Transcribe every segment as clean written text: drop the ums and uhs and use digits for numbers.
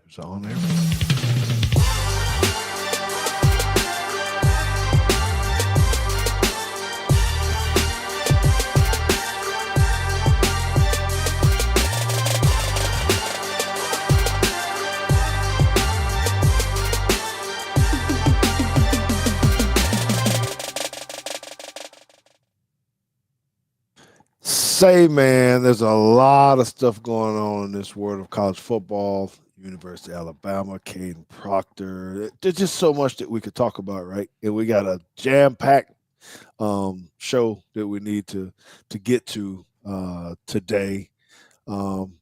It's on there. Say, man, there's a lot of stuff going on in this world of college football. University of Alabama, Kadyn Proctor. There's just so much that we could talk about, right? And we got a jam-packed show that we need to get to today. Um,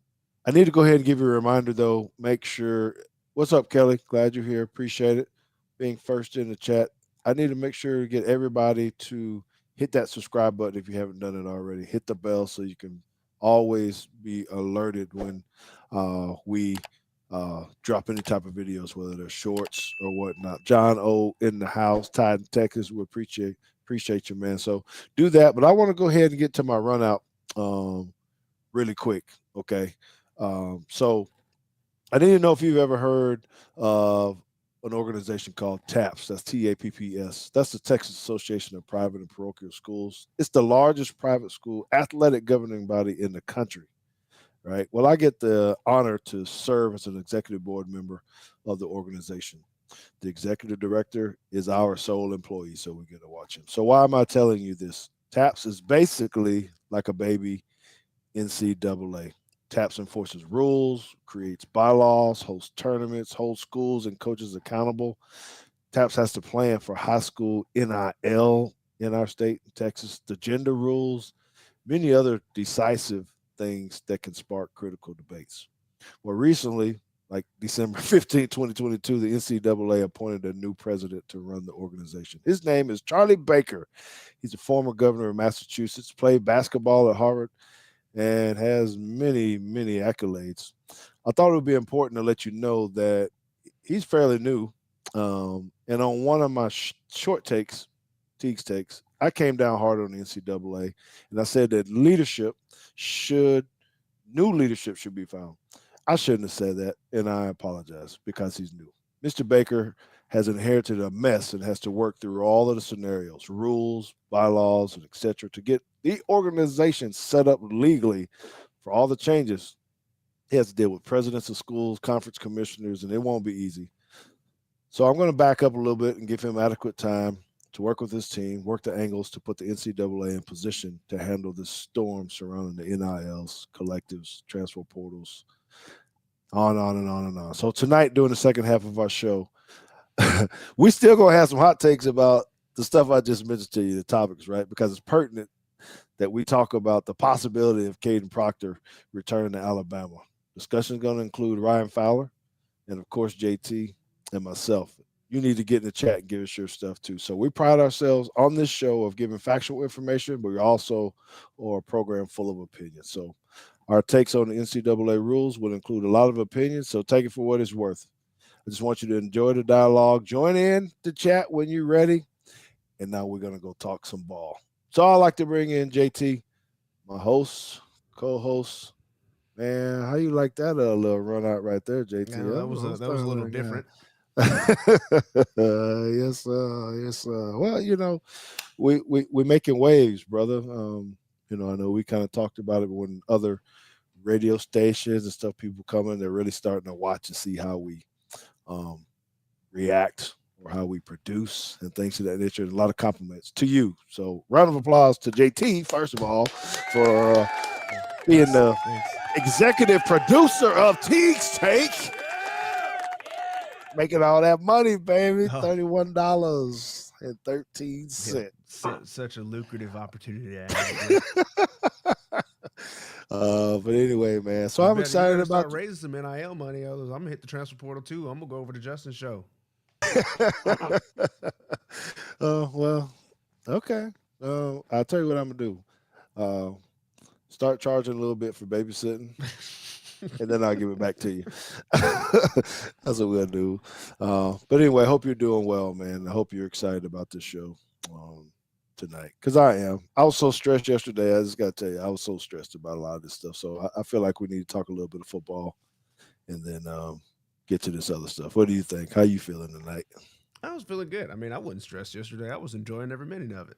I need to go ahead and give you a reminder, though. Make sure. What's up, Kelly? Glad you're here. Appreciate it. Being first in the chat. I need to make sure to get everybody to hit that subscribe button if you haven't done it already. Hit the bell so you can always be alerted when we drop any type of videos, whether they're shorts or whatnot. John O in the house, Tide in Texas. We appreciate you, man. So do that. But I want to go ahead and get to my run out really quick. Okay. So I didn't know if you've ever heard of an organization called TAPS. That's TAPPS. That's the Texas Association of Private and Parochial Schools. It's the largest private school athletic governing body in the country, right? Well, I get the honor to serve as an executive board member of the organization. The executive director is our sole employee, so we get to watch him. So why am I telling you this? TAPS is basically like a baby NCAA. TAPS enforces rules, creates bylaws, hosts tournaments, holds schools and coaches accountable. TAPS has to plan for high school NIL in our state, in Texas, the gender rules, many other decisive things that can spark critical debates. Well, recently, like December 15, 2022, the NCAA appointed a new president to run the organization. His name is Charlie Baker. He's a former governor of Massachusetts, played basketball at Harvard, and has many, many accolades. I thought it would be important to let you know that he's fairly new. And on one of my short takes, Teague's takes, I came down hard on the NCAA, and I said that new leadership should be found. I shouldn't have said that, and I apologize because he's new. Mr. Baker has inherited a mess and has to work through all of the scenarios, rules, bylaws, and etc. to get the organization set up legally for all the changes. He has to deal with presidents of schools, conference commissioners, and it won't be easy. So I'm going to back up a little bit and give him adequate time to work with his team, work the angles to put the NCAA in position to handle this storm surrounding the NILs, collectives, transfer portals, on and on and on. So tonight, during the second half of our show, we still going to have some hot takes about the stuff I just mentioned to you, the topics, right? Because it's pertinent that we talk about the possibility of Kadyn Proctor returning to Alabama. Discussion is going to include Ryan Fowler and, of course, JT and myself. You need to get in the chat and give us your stuff, too. So we pride ourselves on this show of giving factual information, but we also are a program full of opinions. So our takes on the NCAA rules will include a lot of opinions, so take it for what it's worth. I just want you to enjoy the dialogue. Join in the chat when you're ready. And now we're going to go talk some ball. So I'd like to bring in JT, my host, co-host. Man, how you like that little run out right there, JT? Yeah, that was a little different. Yes, yes. Well, we making waves, brother. I know we kind of talked about it when other radio stations and stuff, people coming, they're really starting to watch and see how we react or how we produce and things of that nature. A lot of compliments to you. So round of applause to JT, first of all, for being the executive producer of Teague's Take. Making all that money, baby. $31.13. Such a lucrative opportunity. But anyway, man. So I'm excited about start raising some NIL money. I'm gonna hit the transfer portal too. I'm gonna go over to Justin's show. Well, okay. I'll tell you what I'm gonna do. Start charging a little bit for babysitting. And then I'll give it back to you. That's what we'll do. But anyway, I hope you're doing well, man. I hope you're excited about this show tonight, because I am. I was so stressed yesterday. I just got to tell you, I was so stressed about a lot of this stuff. So I feel like we need to talk a little bit of football and then get to this other stuff. What do you think? How you feeling tonight? I was feeling good. I mean, I wasn't stressed yesterday. I was enjoying every minute of it.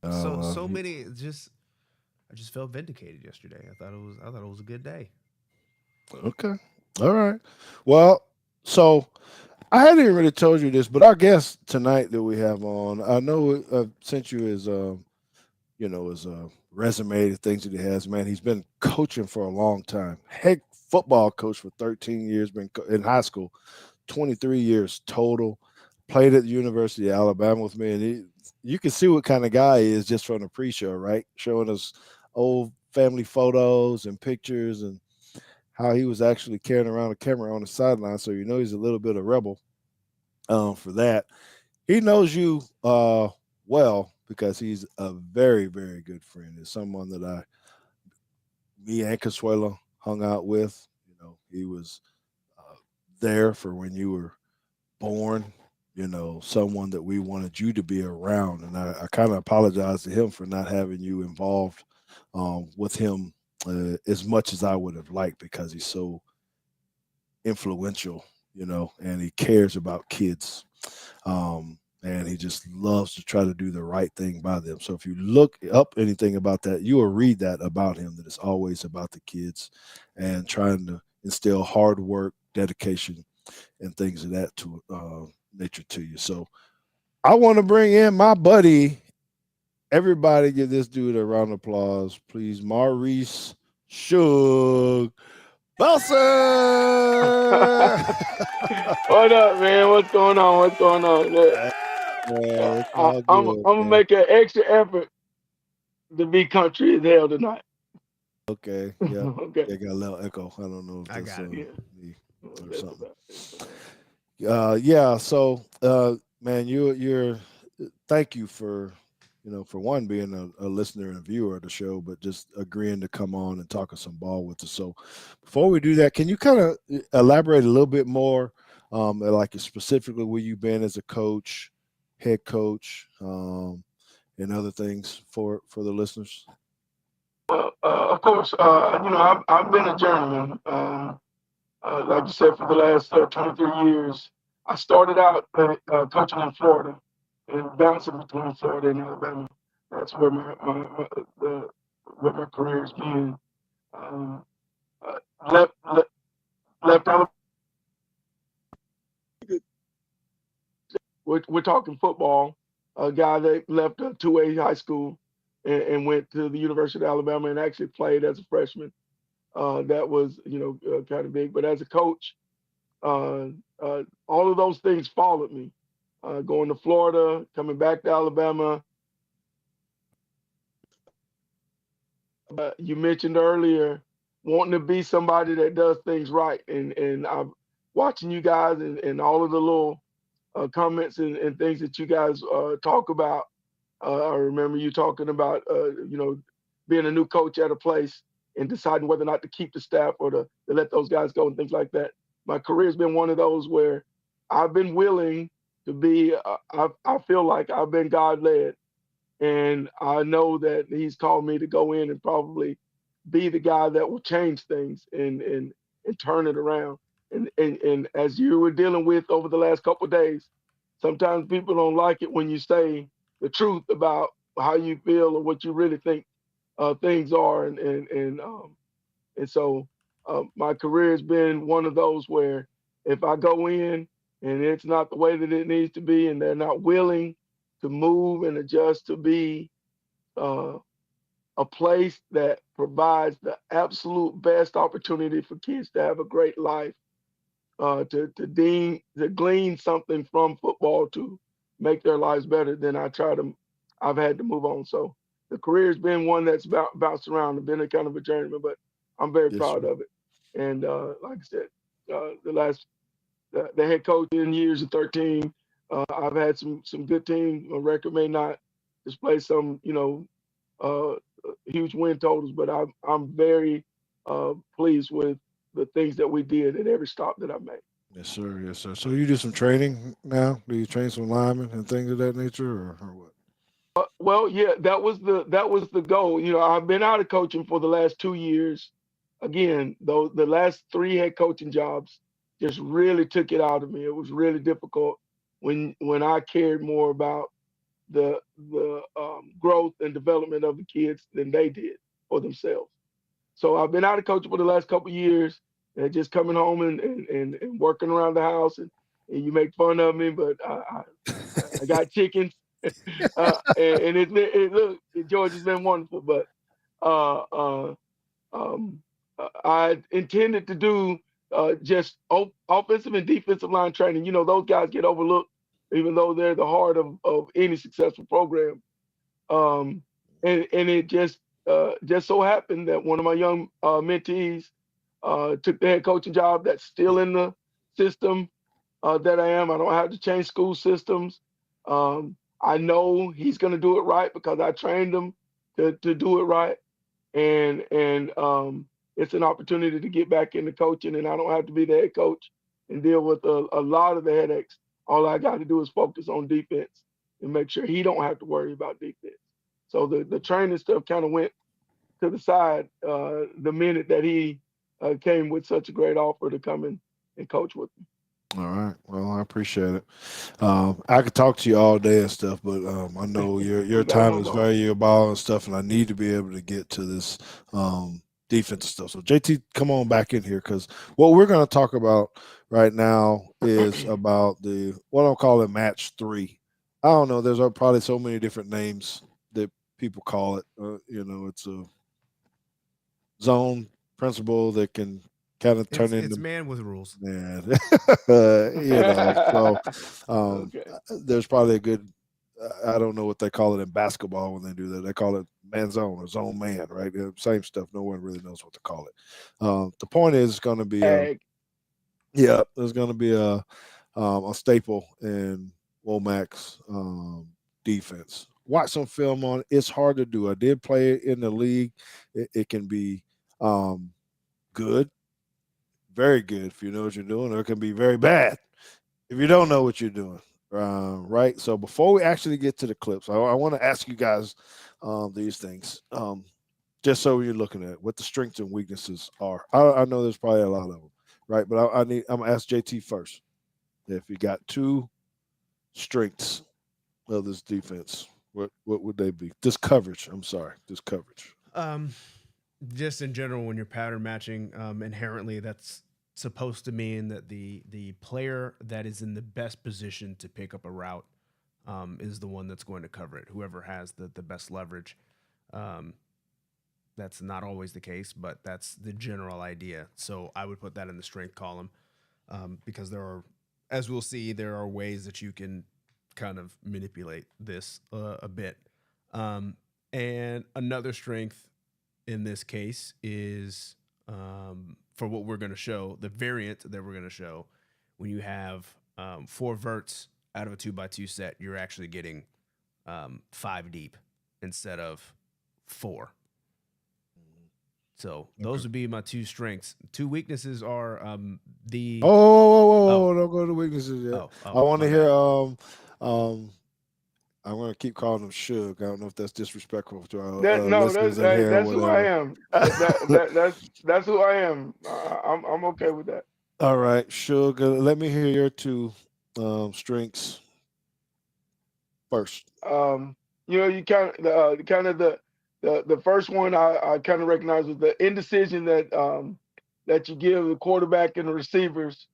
So Uh, so many just I just felt vindicated yesterday. I thought it was a good day. okay. All right. Well, so I hadn't even really told you this, but our guest tonight that we have on, I know I sent you his, his resume, the things that he has. Man, he's been coaching for a long time. Head football coach for 13 years, been in high school, 23 years total. Played at the University of Alabama with me, and you can see what kind of guy he is just from the pre-show, right? Showing us old family photos and pictures and how he was actually carrying around a camera on the sideline. So you know he's a little bit of rebel for that. He knows you well because he's a very, very good friend. It's someone that me and Consuelo hung out with. You know, he was uh, there for when you were born. You know, someone that we wanted you to be around, and I kind of apologize to him for not having you involved with him as much as I would have liked because he's so influential. You know, and he cares about kids. And he just loves to try to do the right thing by them. So if you look up anything about that, you will read that about him. That it's always about the kids and trying to instill hard work, dedication, and things of that to nature to you. So I want to bring in my buddy. Everybody, give this dude a round of applause, please. Maurice Shug Belson. What up, man? What's going on? What's going on? Look, Man, it's I, all I'm good, I'm gonna man. make an extra effort to be country as hell tonight. Okay. Yep. Okay. Yeah, got a little echo. I don't know if I that's got it. Yeah. me or That's something. about it. Yeah. So, man, you're. Thank you for, for one being a listener and a viewer of the show, but just agreeing to come on and talk some ball with us. So, before we do that, can you kind of elaborate a little bit more, like specifically where you've been as a coach, head coach, and other things for the listeners? Well, of course, I've been a journeyman. Like you said, for the last 23 years, I started out coaching in Florida and bouncing between Florida and Alabama. That's where the where my career's been. Um, uh, left, left left Alabama. We're talking football. A guy that left a 2A high school and went to the University of Alabama and actually played as a freshman. That was, kind of big. But as a coach, uh, all of those things followed me. Going to Florida, coming back to Alabama. You mentioned earlier wanting to be somebody that does things right, and I'm watching you guys and all of the little comments and things that you guys talk about. I remember you talking about, being a new coach at a place and deciding whether or not to keep the staff or to let those guys go and things like that. My career's been one of those where I've been willing to be, I feel like I've been God led. And I know that He's called me to go in and probably be the guy that will change things and turn it around. And as you were dealing with over the last couple of days, sometimes people don't like it when you say the truth about how you feel or what you really think things are. And so my career has been one of those where if I go in and it's not the way that it needs to be, and they're not willing to move and adjust to be uh, a place that provides the absolute best opportunity for kids to have a great life, to glean something from football to make their lives better, then I've had to move on. So the career's been one that's bounced around and been a kind of a journeyman, but I'm very Yes, proud sir. of it. And like I said, the head coach in years of 13, I've had some good teams. My record may not display some, uh, huge win totals, but I'm very pleased with the things that we did at every stop that I made. Yes, sir. Yes, sir. So you do some training now? Do you train some linemen and things of that nature, or what? Well, yeah, that was the goal. I've been out of coaching for the last 2 years. Again, though, the last three head coaching jobs. just really took it out of me. It was really difficult when I cared more about the growth and development of the kids than they did for themselves. So I've been out of coaching for the last couple of years, and just coming home and working around the house, and you make fun of me, but I got chickens, and it's been look, George, has been wonderful, but uh, uh, um, I intended to do just offensive and defensive line training. You know, those guys get overlooked, even though they're the heart of any successful program. Um, and it just so happened that one of my young mentees took the head coaching job that's still in the system that I am. I don't have to change school systems. I know he's going to do it right because I trained him to do it right, and it's an opportunity to get back into coaching, and I don't have to be the head coach and deal with a lot of the headaches. All I got to do is focus on defense and make sure he don't have to worry about defense. So the training stuff kind of went to the side the minute that he came with such a great offer to come in and coach with me. All right. Well, I appreciate it. I could talk to you all day and stuff, but I know your We got to time move is on. valuable and stuff, and I need to be able to get to this defensive stuff. So, JT, come on back in here because what we're going to talk about right now is about the what I'm calling match three. I don't know. There's probably so many different names that people call it. It's a zone principle that can kind of turn It's into man with rules. man, so um, Okay. there's probably a good. I don't know what they call it in basketball when they do that. They call it man zone or zone man, right? Same stuff. No one really knows what to call it. The point is, it's going to be Ag. yeah, there's going to be a staple in Womack's defense. Watch some film on it. It's hard to do. I did play it in the league. It can be um, good, very good if you know what you're doing, or it can be very bad if you don't know what you're doing. Right. So before we actually get to the clips, I want to ask you guys these things, just so you're looking at what the strengths and weaknesses are. I know there's probably a lot of them, right? But I'm gonna ask JT first. If you got two strengths of this defense, what would they be? This coverage. I'm sorry, this coverage. Um, just in general, when you're pattern matching, inherently that's supposed to mean that the player that is in the best position to pick up a route is the one that's going to cover it. Whoever has the best leverage. Um, that's not always the case, but that's the general idea. So I would put that in the strength column because there are, as we'll see, there are ways that you can kind of manipulate this a bit. And another strength in this case is for what we're going to show, the variant that we're going to show. When you have four verts out of a 2x2 set, you're actually getting five deep instead of four. So those would be my two strengths. Two weaknesses are the Oh, don't go to weaknesses yet. I want to my hear. bad. I'm going to keep calling him Suge. I don't know if that's disrespectful to our That no, listeners in here or that's who I whatever. am. That's who I am. I'm okay with that. All right, Suge. Let me hear your two strengths first. Um, you kind of the first one I kind of recognize was the indecision that you give the quarterback and the receivers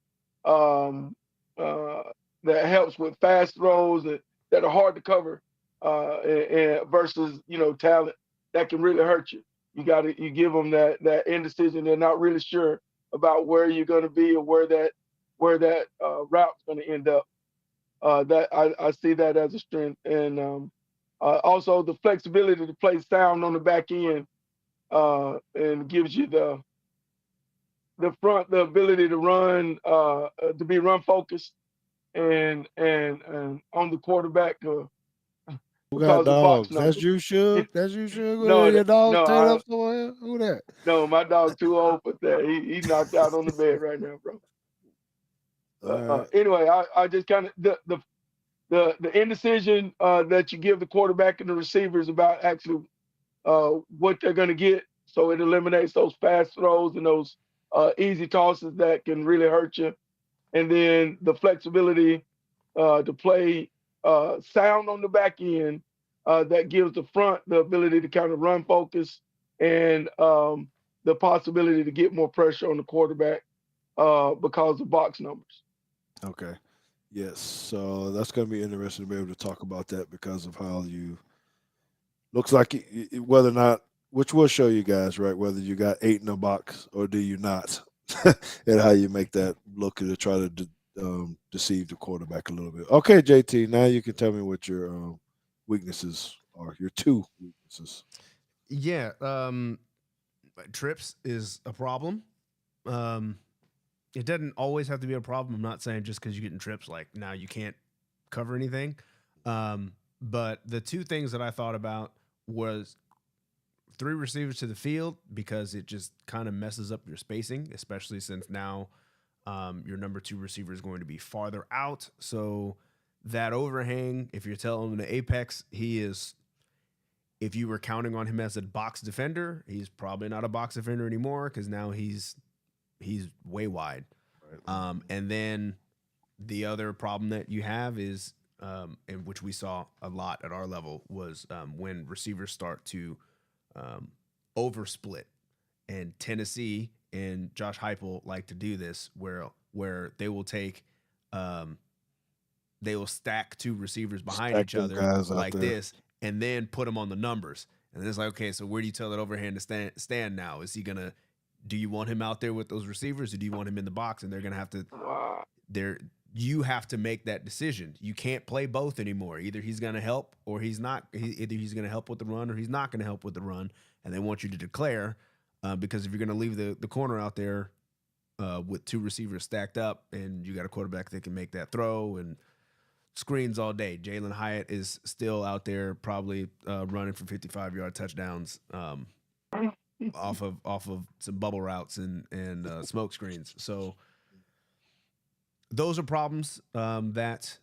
um, uh, that helps with fast throws that are hard to cover and versus talent that can really hurt you. You give them that indecision. They're not really sure about where you're going to be or where that route's going to end up. That I see that as a strength, and also the flexibility to play sound on the back end, and gives you the ability to run, to be run focused, and on the quarterback Who got because of box dogs? That's numbers. you, Suge. That's you, Suge. What are no, your dogs no, tail up somewhere? Who that? no, my dog too old for that. He knocked out on the bed right now, bro. All right. Anyway, I just kind of the indecision that you give the quarterback and the receivers about actually what they're going to get. So it eliminates those fast throws and those easy tosses that can really hurt you. and then the flexibility to play sound on the back end that gives the front the ability to kind of run focus and the possibility to get more pressure on the quarterback because of box numbers. Okay. Yes. So that's going to be interesting to be able to talk about that because of how you looks like whether or not, which will show you guys, right, whether you got 8 in a box or do you not, and how you make that look to try to deceive the quarterback a little bit. Okay, JT, now you can tell me what your weaknesses are, your 2 weaknesses. Yeah, trips is a problem. Um, it doesn't always have to be a problem. I'm not saying just because you're getting trips, like now you can't cover anything. But the 2 things that I thought about was 3 receivers to the field because it just kind of messes up your spacing, especially since now your number 2 receiver is going to be farther out. So that overhang, if you're telling him the apex, he is. If you were counting on him as a box defender, he's probably not a box defender anymore because now he's way wide. And then the other problem that you have is, and which we saw a lot at our level, was when receivers start to oversplit. And Tennessee and Josh Heupel like to do this, where they will take, they will stack 2 receivers behind Stack each them other guys out like there. this, and then put them on the numbers. And it's like, okay, so where do you tell that overhand to stand now? Is he gonna? Do you want him out there with those receivers, or do you want him in the box? And they're gonna have to. Wow. You have to make that decision. You can't play both anymore. Either he's going to help or he's not. Either he's going to help with the run or he's not going to help with the run. And they want you to declare because if you're going to leave the corner out there with 2 receivers stacked up and you got a quarterback that can make that throw and screens all day. Jalen Hyatt is still out there probably running for 55-yard touchdowns off of some bubble routes and smoke screens. So those are problems that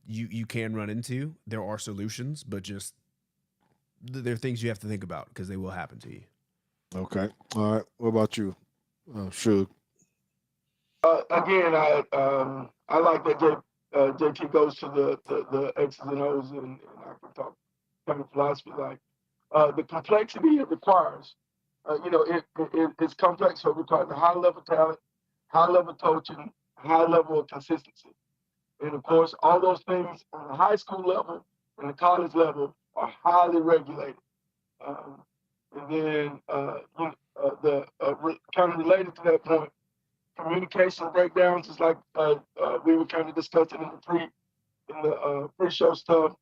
you can run into. There are solutions, but just there are things you have to think about because they will happen to you. Okay. All right. What about you? Sure. Again, I like that JT goes to the X's and O's and I can talk kind of philosophy like the complexity it requires. It's complex, so it requires a high level talent, high level coaching, high level of consistency. And of course, all those things on the high school level and the college level are highly regulated. Um, and then kind of related to that point, communication breakdowns is like we were kind of discussing in the pre-show stuff.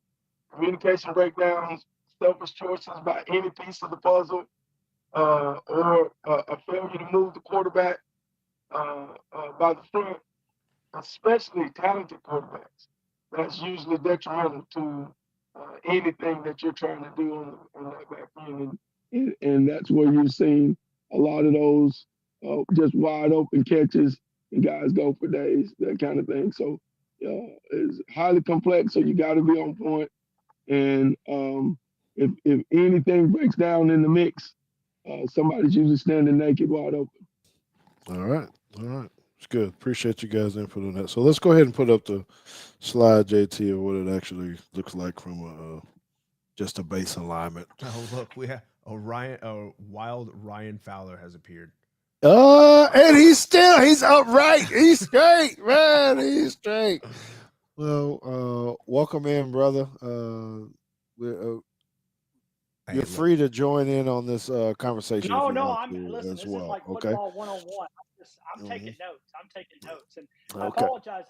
Communication breakdowns, selfish choices by any piece of the puzzle, or a failure to move the quarterback by the front, especially talented quarterbacks. That's usually detrimental to anything that you're trying to do on that back end. And that's where you've seen a lot of those just wide open catches and guys go for days, that kind of thing. So it's highly complex, so you got to be on point. And if anything breaks down in the mix, somebody's usually standing naked wide open. All right. All right. It's good. Appreciate you guys' input on that. So let's go ahead and put up the slide, JT, of what it actually looks like from just a base alignment. Oh look, we have a wild Ryan Fowler has appeared. And he's upright. He's straight, man. He's straight. Well, welcome in, brother. We're, Hey, you're look, free to join in on this conversation if No, you no, want I'm to listen. as This is well. like Okay. football 101. I'm Hmm. taking notes. I'm taking notes, and I Okay. apologize.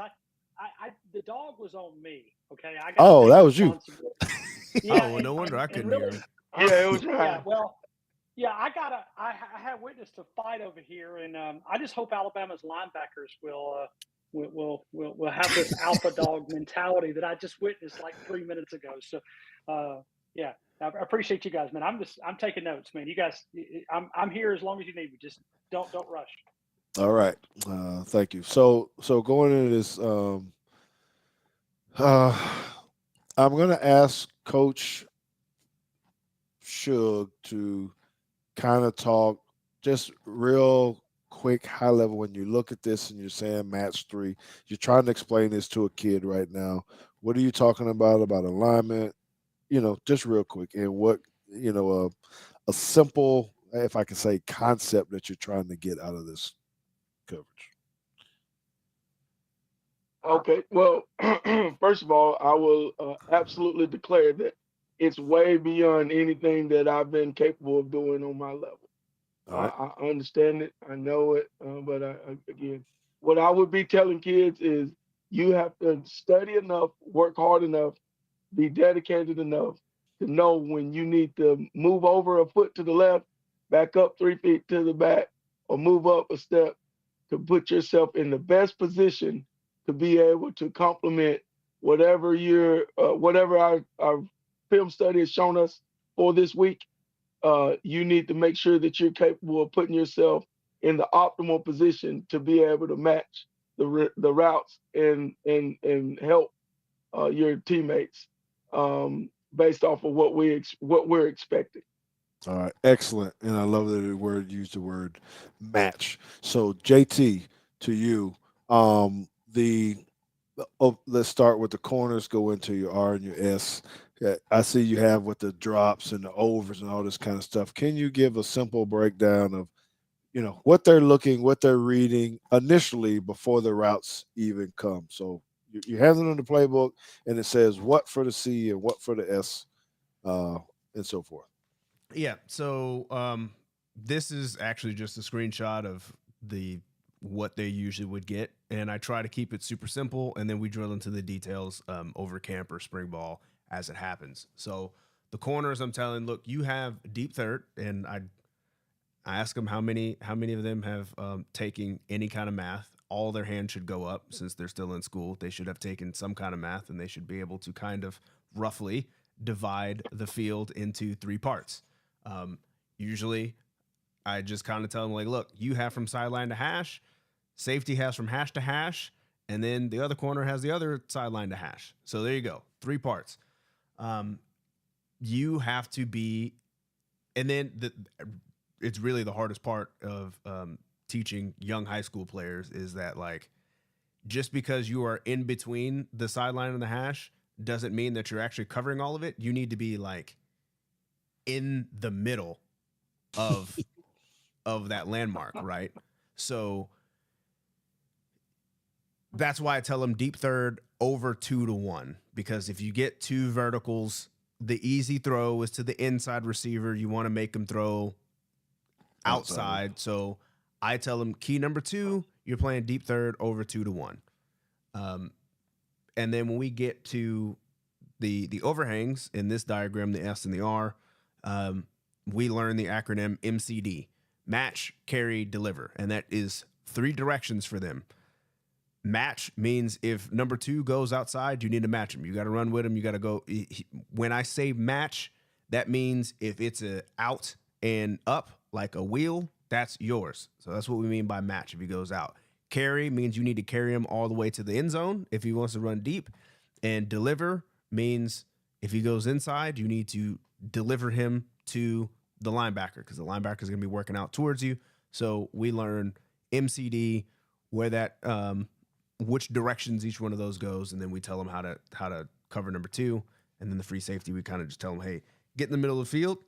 The dog was on me. Okay, I got to Oh, take that was you. responsibility. oh Yeah, well, no wonder I and couldn't hear really, him. Yeah, it was yeah. right. Well, yeah, I have witnessed a fight over here, and I just hope Alabama's linebackers will have this alpha dog mentality that I just witnessed like 3 minutes ago. So, uh, yeah, I appreciate you guys, man. I'm taking notes, man. You guys, I'm here as long as you need me. Just don't rush. All right. Thank you. So going into this, uh, I'm gonna ask Coach Shug to kind of talk just real quick, high level, when you look at this and you're saying match three, you're trying to explain this to a kid right now. What are you talking about alignment? Just real quick, and what a simple, if I can say, concept that you're trying to get out of this coverage. Okay. Well, first of all, I will absolutely declare that it's way beyond anything that I've been capable of doing on my level. All right. I understand it. I know it. But again, what I would be telling kids is you have to study enough, work hard enough, be dedicated enough to know when you need to move over a foot to the left, back up 3 feet to the back, or move up a step to put yourself in the best position to be able to complement whatever our film study has shown us for this week. You need to make sure that you're capable of putting yourself in the optimal position to be able to match the routes and help your teammates based off of what we're expecting. All right, excellent, and I love that the word used the word match. So JT, to you, the let's start with the corners. Go into your R and your S. I see you have with the drops and the overs and all this kind of stuff. Can you give a simple breakdown of what they're looking, what they're reading initially before the routes even come? So you have it on the playbook, and it says what for the C and what for the S, uh, and so forth. Yeah. So this is actually just a screenshot of the what they usually would get, and I try to keep it super simple, and then we drill into the details over camp or spring ball as it happens. So the corners, I'm telling, look, you have deep third, and I ask them how many of them have taken any kind of math. All their hands should go up since they're still in school. They should have taken some kind of math, and they should be able to kind of roughly divide the field into three parts. Usually, I just kind of tell them, like, look, you have from sideline to hash, safety has from hash to hash, and then the other corner has the other sideline to hash. So there you go, three parts. You have to be, and then it's really the hardest part of teaching young high school players is that, like, just because you are in between the sideline and the hash doesn't mean that you're actually covering all of it. You need to be like in the middle of that landmark, right? So that's why I tell them deep third over 2-1, because if you get two verticals, the easy throw is to the inside receiver. You want to make them throw outside. So I tell them key number 2, you're playing deep third over 2-1. And then when we get to the overhangs in this diagram, the S and the R, we learn the acronym MCD: match, carry, deliver. And that is 3 directions for them. Match means if number 2 goes outside, you need to match him. You got to run with him. You got to go. When I say match, that means if it's a out and up, like a wheel, that's yours. So that's what we mean by match if he goes out. Carry means you need to carry him all the way to the end zone if he wants to run deep. And deliver means if he goes inside, you need to deliver him to the linebacker, because the linebacker is going to be working out towards you. So we learn MCD, where that which directions each one of those goes, and then we tell them how to cover number 2. And then the free safety, we kind of just tell them, hey, get in the middle of the field,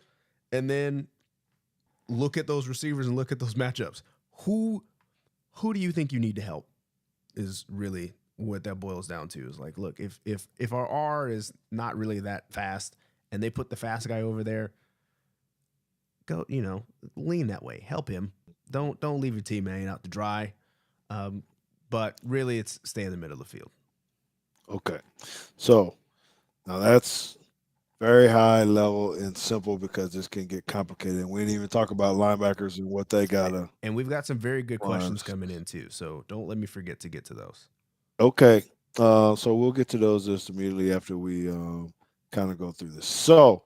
and then look at those receivers and look at those matchups. Who do you think you need to help is really what that boils down to. Is like, look, if our R is not really that fast and they put the fast guy over there, go, lean that way, help him. Don't leave your teammate out to dry. But really it's stay in the middle of the field. Okay. So now that's very high level and simple, because this can get complicated. And we didn't even talk about linebackers and what they gotta. And we've got some very good questions coming in too. So don't let me forget to get to those. Okay. So we'll get to those just immediately after we kind of go through this. So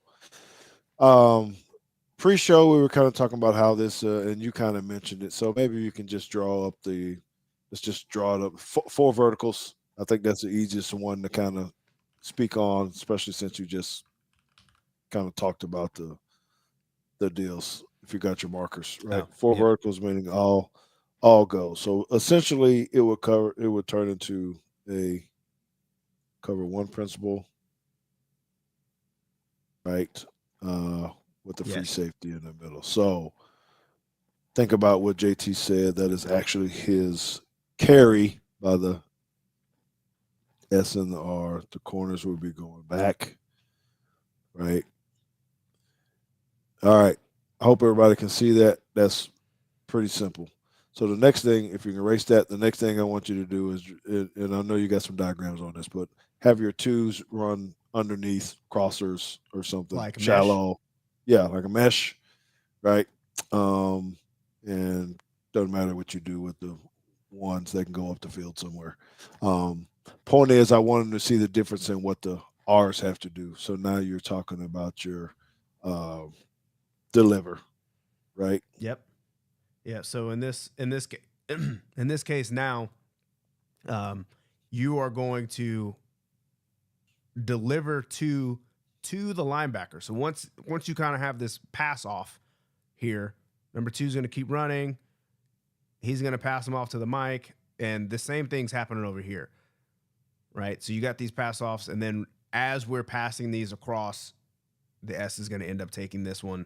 pre-show, we were kind of talking about how this, and you kind of mentioned it. So maybe you can just let's just draw it up. 4 verticals. I think that's the easiest one to kind of speak on, especially since you just kind of talked about the deals. If you got your markers right, 4 verticals meaning all all go. So essentially, it would turn into a cover one principle, right? With the free Yes. safety in the middle. So think about what JT said. That is actually his carry by the S and the R. The corners will be going back, right? All right. I hope everybody can see that. That's pretty simple. So the next thing, if you can erase that, the next thing I want you to do is, and I know you got some diagrams on this, but have your twos run underneath crossers or something Like mesh. shallow. Yeah, like a mesh, right? And doesn't matter what you do with the ones, they can go up the field somewhere. Um, Point is, I wanted to see the difference in what the R's have to do. So now you're talking about your uh, deliver, right? Yep. Yeah. So in this case now, um, you are going to deliver to the linebacker. So once you kind of have this pass off here, number two is going to keep running. He's going to pass him off to the mic, and the same thing's happening over here, right? So you got these pass offs, and then as we're passing these across, the S is going to end up taking this one.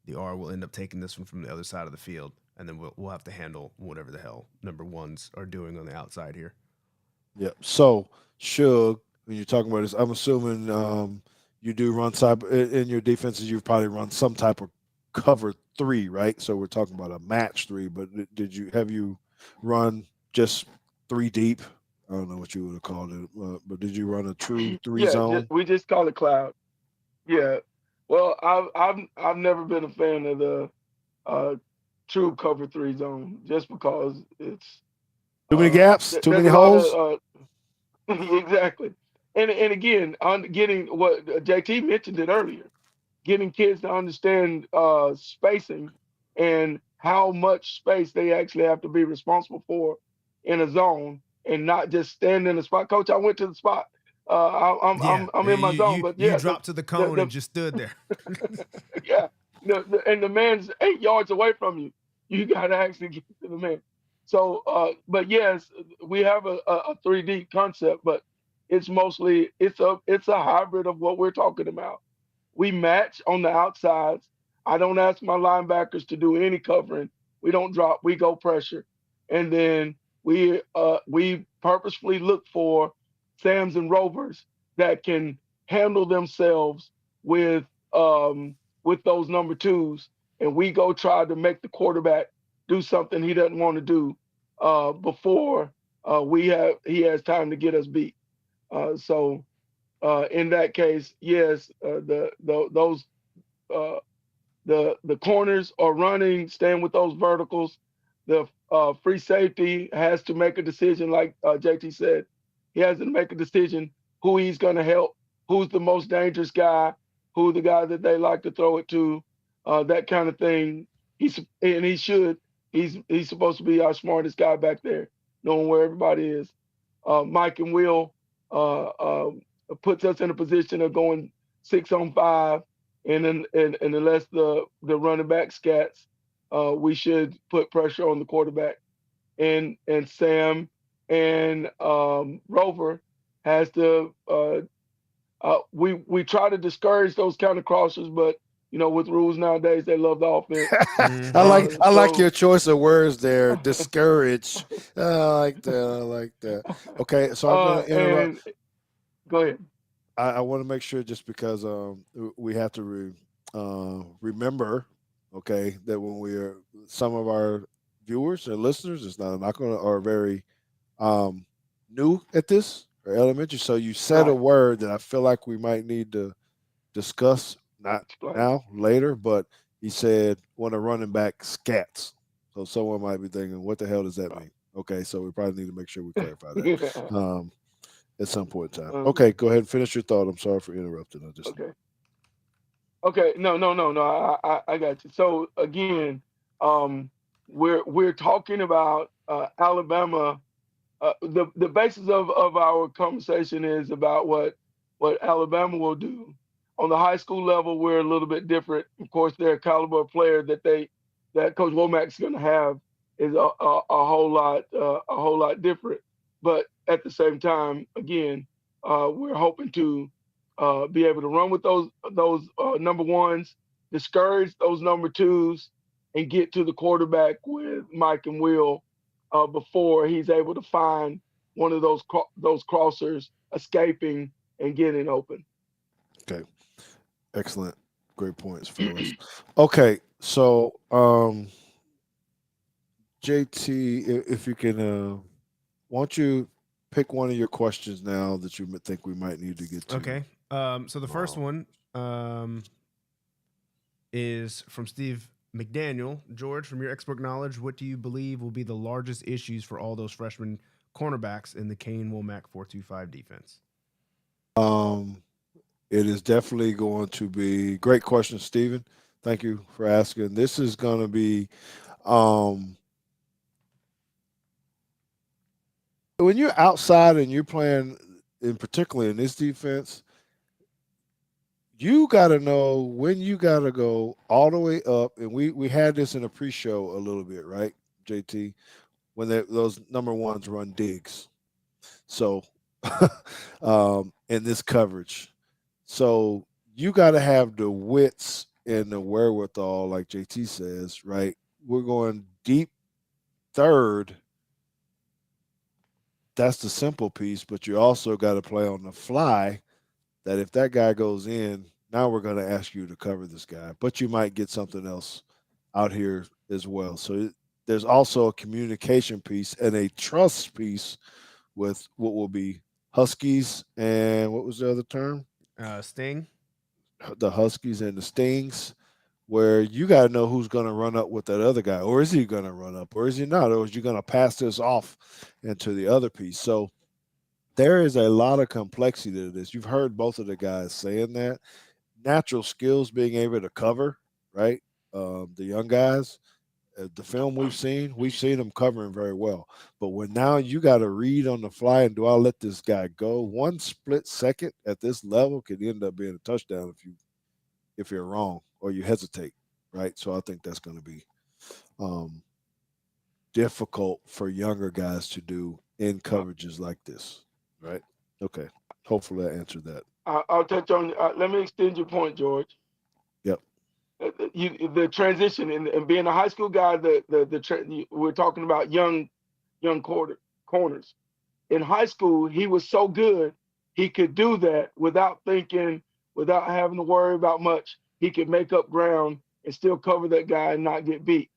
The R will end up taking this one from the other side of the field, and then we'll have to handle whatever the hell number ones are doing on the outside here. Yeah. So, Shug, when you're talking about this, I'm assuming you do run side in your defenses. You've probably run some type of cover three, right? So we're talking about a match three. But did you have you run just three deep? I don't know what you would have called it, but did you run a true three Yeah, zone? we just call it cloud. Yeah. Well, I've never been a fan of the uh, true cover three zone just because it's Too many gaps, too there's many a lot holes. of exactly. And again, on getting what JT mentioned it earlier, getting kids to understand spacing and how much space they actually have to be responsible for in a zone and not just stand in the spot. Coach, I went to the spot. Yeah, I'm in my zone, but you yeah, dropped to the cone the and just stood there. yeah, and the man's 8 yards away from you. You got to actually get to the man. So, but yes, we have a 3D concept, but it's mostly it's a hybrid of what we're talking about. We match on the outsides. I don't ask my linebackers to do any covering. We don't drop. We go pressure, and then we purposefully look for Sams and Rovers that can handle themselves with um, with those number twos, and we go try to make the quarterback do something he doesn't want to do before he has time to get us beat. So in that case, yes, those uh, the corners are running, staying with those verticals. The free safety has to make a decision, like JT said. He has to make a decision who he's going to help, who's the most dangerous guy, who the guy that they like to throw it to, that kind of thing. He should. He's supposed to be our smartest guy back there, knowing where everybody is. Mike and Will uh, um, puts us in a position of going 6-on-5, and unless the running back scats, we should put pressure on the quarterback. And Sam and Rover has to. We try to discourage those kind of crossers, but with rules nowadays, they love the offense. Hmm. I like So your choice of words there. Discourage. I like that. I like that. Okay, so I'm going to interrupt. and go ahead. I want to make sure just because we have to remember, okay, that when we are some of our viewers and listeners, it's not going to are very um, new at this or elementary. So you said a Right. word that I feel like we might need to discuss, not Explain. now, later, but he said when a running back scats. So someone might be thinking, what the hell does that mean? Okay, so we probably need to make sure we clarify that Yeah. at some point in time. Um, Okay, go ahead and finish your thought. I'm sorry for interrupting. I just okay. Okay, no. I got you. So again, um, we're talking about Alabama. The basis of our conversation is about what Alabama will do. On the high school level, we're a little bit different. Of course, they're a caliber of player that Coach Womack's going to have. is a whole lot different. But at the same time, again, we're hoping to be able to run with those number ones, discourage those number twos, and get to the quarterback with Mike and Will before he's able to find one of those crossers escaping and getting open. Okay. Excellent. Great points, fellas. Okay. So, JT, if you can, why don't you pick one of your questions now that you think we might need to get to? Okay. So the first one is from Steve McDaniel. George, from your expert knowledge, what do you believe will be the largest issues for all those freshman cornerbacks in the Kane Womack 4-2-5 defense? It is definitely going to be great question, Stephen. Thank you for asking. This is going to be when you're outside and you're playing, in particularly in this defense, you got to know when you got to go all the way up. And we had this in a pre-show a little bit, right, JT? When those number ones run digs. So in this coverage. So you got to have the wits and the wherewithal, like JT says, right? We're going deep third. That's the simple piece, but you also got to play on the fly that if that guy goes in, now we're going to ask you to cover this guy, but you might get something else out here as well. So there's also a communication piece and a trust piece with what will be Huskies and what was the other term? Sting. The Huskies and the Stings, where you got to know who's going to run up with that other guy, or is he going to run up, or is he not, or is you going to pass this off into the other piece? So there is a lot of complexity to this. You've heard both of the guys saying that. Natural skills, being able to cover, right? The young guys, the film we've seen them covering very well. But when now you got to read on the fly, and do I let this guy go? One split second at this level could end up being a touchdown if you're wrong or you hesitate, right? So I think that's going to be difficult for younger guys to do in coverages like this, right? Okay. Hopefully I answered that. I'll touch on. Let me extend your point, George. Yep. The transition and being a high school guy. We're talking about young corners. In high school, he was so good, he could do that without thinking, without having to worry about much. He could make up ground and still cover that guy and not get beat.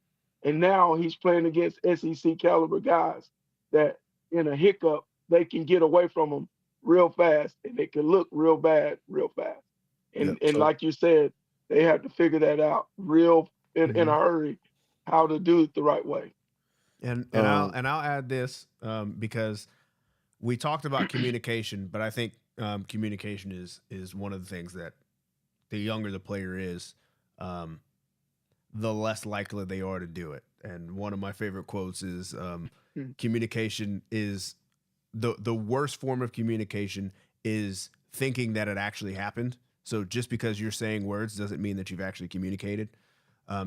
And now he's playing against SEC caliber guys that in a hiccup, they can get away from him real fast and it can look real bad real fast. And like you said, they have to figure that out in a hurry, how to do it the right way. And I'll add this because we talked about communication, but I think communication is one of the things that the younger the player is, the less likely they are to do it. And one of my favorite quotes is communication is the worst form of communication is thinking that it actually happened. So just because you're saying words doesn't mean that you've actually communicated.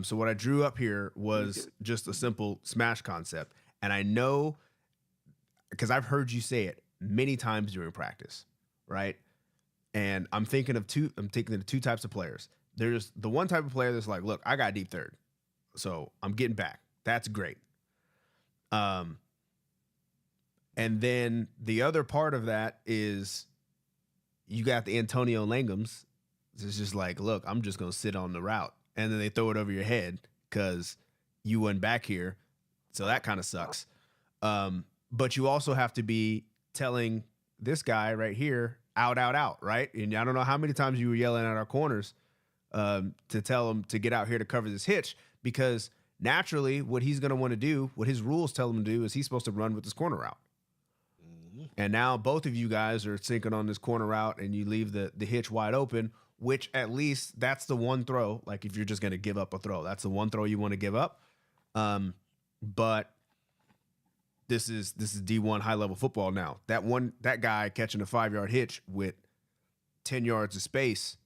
So what I drew up here was just a simple smash concept. And I know, because I've heard you say it many times during practice, right? And I'm thinking of two types of players. There's the one type of player that's like, look, I got deep third, so I'm getting back. That's great. And then the other part of that is you got the Antonio Langhams. It's just like, look, I'm just going to sit on the route. And then they throw it over your head because you went back here. So that kind of sucks. But you also have to be telling this guy right here, out, right? And I don't know how many times you were yelling at our corners to tell him to get out here to cover this hitch, because naturally what he's going to want to do, what his rules tell him to do, is he's supposed to run with this corner route. And now both of you guys are sinking on this corner route and you leave the hitch wide open, which at least that's the one throw. Like if you're just going to give up a throw, that's the one throw you want to give up. But this is D1 high level football now. That guy catching a 5-yard hitch with 10 yards of space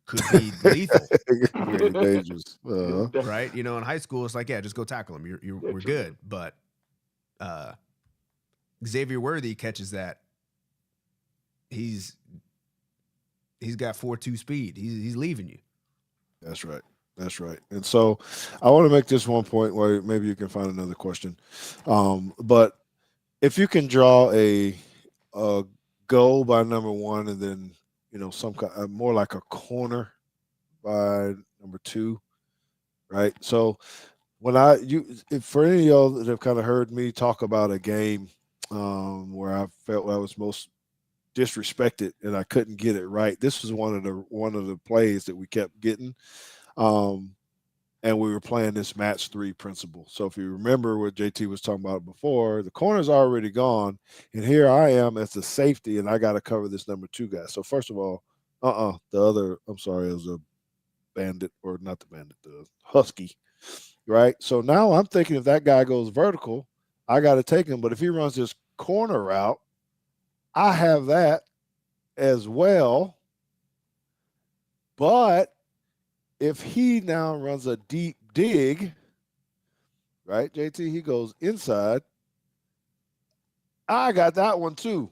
could be lethal. Very dangerous. Right? You know, in high school, it's like, yeah, just go tackle him. We're good. But Xavier Worthy catches that. He's got 4.2 speed. He's leaving you. That's right. That's right. And so I want to make this one point where maybe you can find another question. But if you can draw a goal by number one and then, you know, some kind more like a corner by number two, right? So when if for any of y'all that have kind of heard me talk about a game where I felt I was most disrespected and I couldn't get it right, this was one of the plays that we kept getting. And we were playing this match 3 principle. So if you remember what JT was talking about before, the corner's already gone, and here I am as the safety, and I got to cover this number 2 guy. So first of all, the other, I'm sorry, it was a bandit, or not the bandit, the husky, right? So now I'm thinking if that guy goes vertical, I got to take him. But if he runs this corner route, I have that as well. But if he now runs a deep dig, right, JT, he goes inside, I got that one too.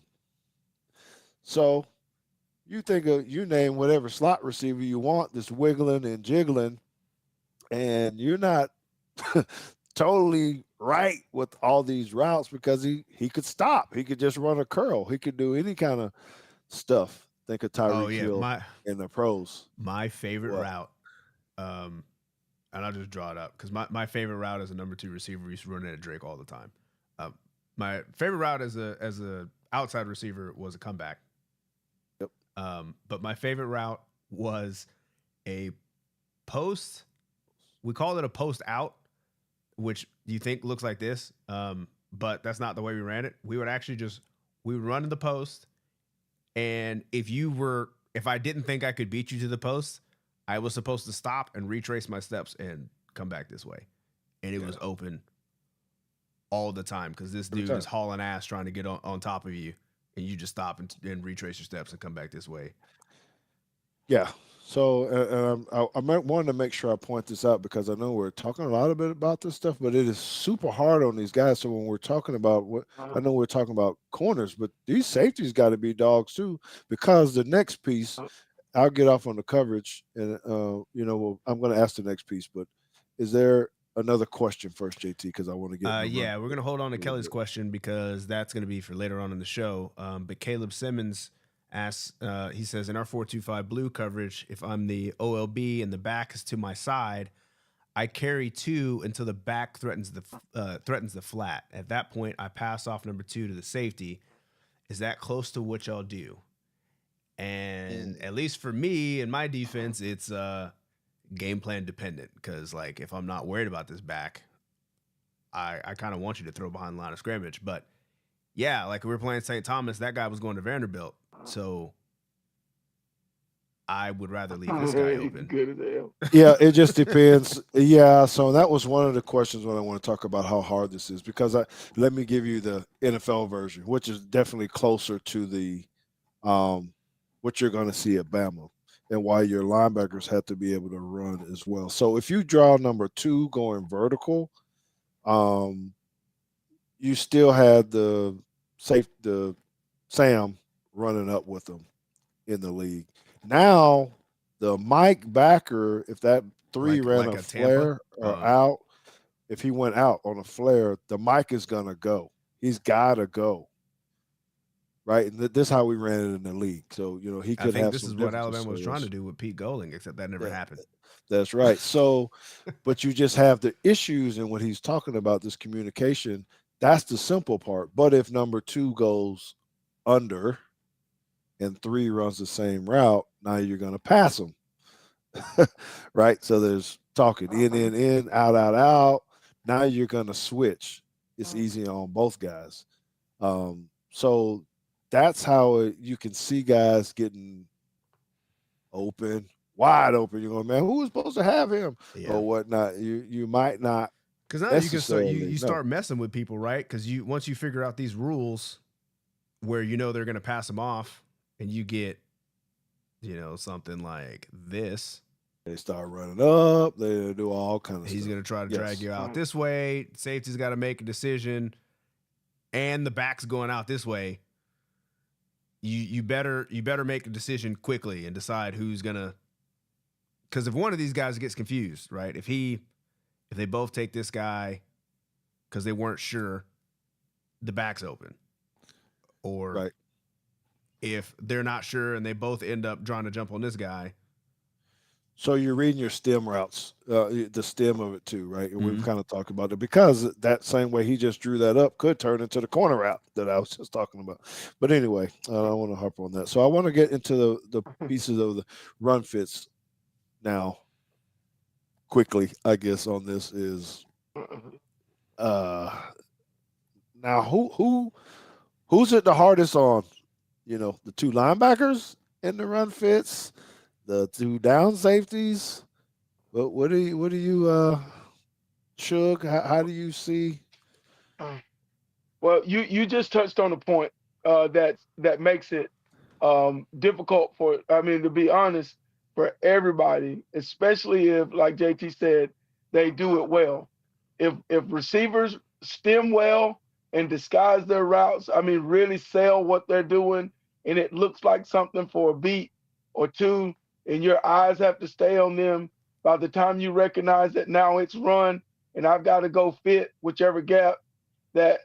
So you name whatever slot receiver you want that's wiggling and jiggling, and you're not totally right with all these routes because he could stop. He could just run a curl. He could do any kind of stuff. Think of Tyreek Hill in the pros. My favorite route. And I'll just draw it up because my favorite route as a number 2 receiver used to run it at Drake all the time. My favorite route as a outside receiver was a comeback. Yep. But my favorite route was a post. We call it a post out, which you think looks like this. But that's not the way we ran it. We would run in the post. And if I didn't think I could beat you to the post, I was supposed to stop and retrace my steps and come back this way. And it was open all the time because this dude is hauling ass trying to get on top of you, and you just stop and retrace your steps and come back this way. Yeah. So I might want to make sure I point this out because I know we're talking a lot about this stuff, but it is super hard on these guys. So when we're talking about I know we're talking about corners, but these safeties got to be dogs too, because the next piece, I'll get off on the coverage, and I'm going to ask the next piece. But is there another question first, JT? Because I want to get. Yeah, we're going to hold on to Kelly's question because that's going to be for later on in the show. But Caleb Simmons asks, he says, in our 4-2-5 blue coverage, if I'm the OLB and the back is to my side, I carry 2 until the back threatens the flat. At that point, I pass off number 2 to the safety. Is that close to what y'all do? And at least for me in my defense, it's game plan dependent because, like, if I'm not worried about this back, I kind of want you to throw behind the line of scrimmage. But yeah, like we were playing St. Thomas, that guy was going to Vanderbilt, so I would rather leave this guy open. Good as hell. Yeah, it just depends. Yeah, so that was one of the questions when I want to talk about how hard this is, because let me give you the NFL version, which is definitely closer to the what you're going to see at Bama, and why your linebackers have to be able to run as well. So if you draw number 2 going vertical, you still had the Sam running up with them in the league. Now the Mike backer, if that 3 ran a flare or out, if he went out on a flare, the Mike is going to go. He's got to go. Right, and this is how we ran it in the league. So he could. I think this is what Alabama was trying to do with Pete Golding, except that never happened. That's right. So, but you just have the issues, and what he's talking about, this communication. That's the simple part. But if number 2 goes under, and 3 runs the same route, now you're going to pass them, right? So there's talking in, out. Now you're going to switch. It's easy on both guys. So that's how you can see guys getting open, wide open. You're going, man, who was supposed to have him or whatnot? You might not. Because now you start messing with people, right? Because once you figure out these rules where they're going to pass them off, and you get something like this. They start running up. They do all kinds of He's stuff. going to try to drag you out this way. Safety's got to make a decision, and the back's going out this way. You better make a decision quickly and decide who's gonna. Because if one of these guys gets confused, right? If they both take this guy because they weren't sure, the back's open, or Right. if they're not sure and they both end up trying to jump on this guy. So you're reading your stem routes, the stem of it too, right? And Mhm. we've kind of talked about it because that same way he just drew that up could turn into the corner route that I was just talking about. But anyway, I don't want to harp on that. So I want to get into the pieces of the run fits now. Quickly, I guess on this is now who's it the hardest on? The two linebackers in the run fits, the two down safeties. But what do you Shug? How do you see? Well, you just touched on a point that makes it difficult for, I mean, to be honest, for everybody, especially if, like JT said, they do it well. If receivers stem well and disguise their routes, I mean, really sell what they're doing, and it looks like something for a beat or two, and your eyes have to stay on them. By the time you recognize that now it's run, and I've got to go fit whichever gap that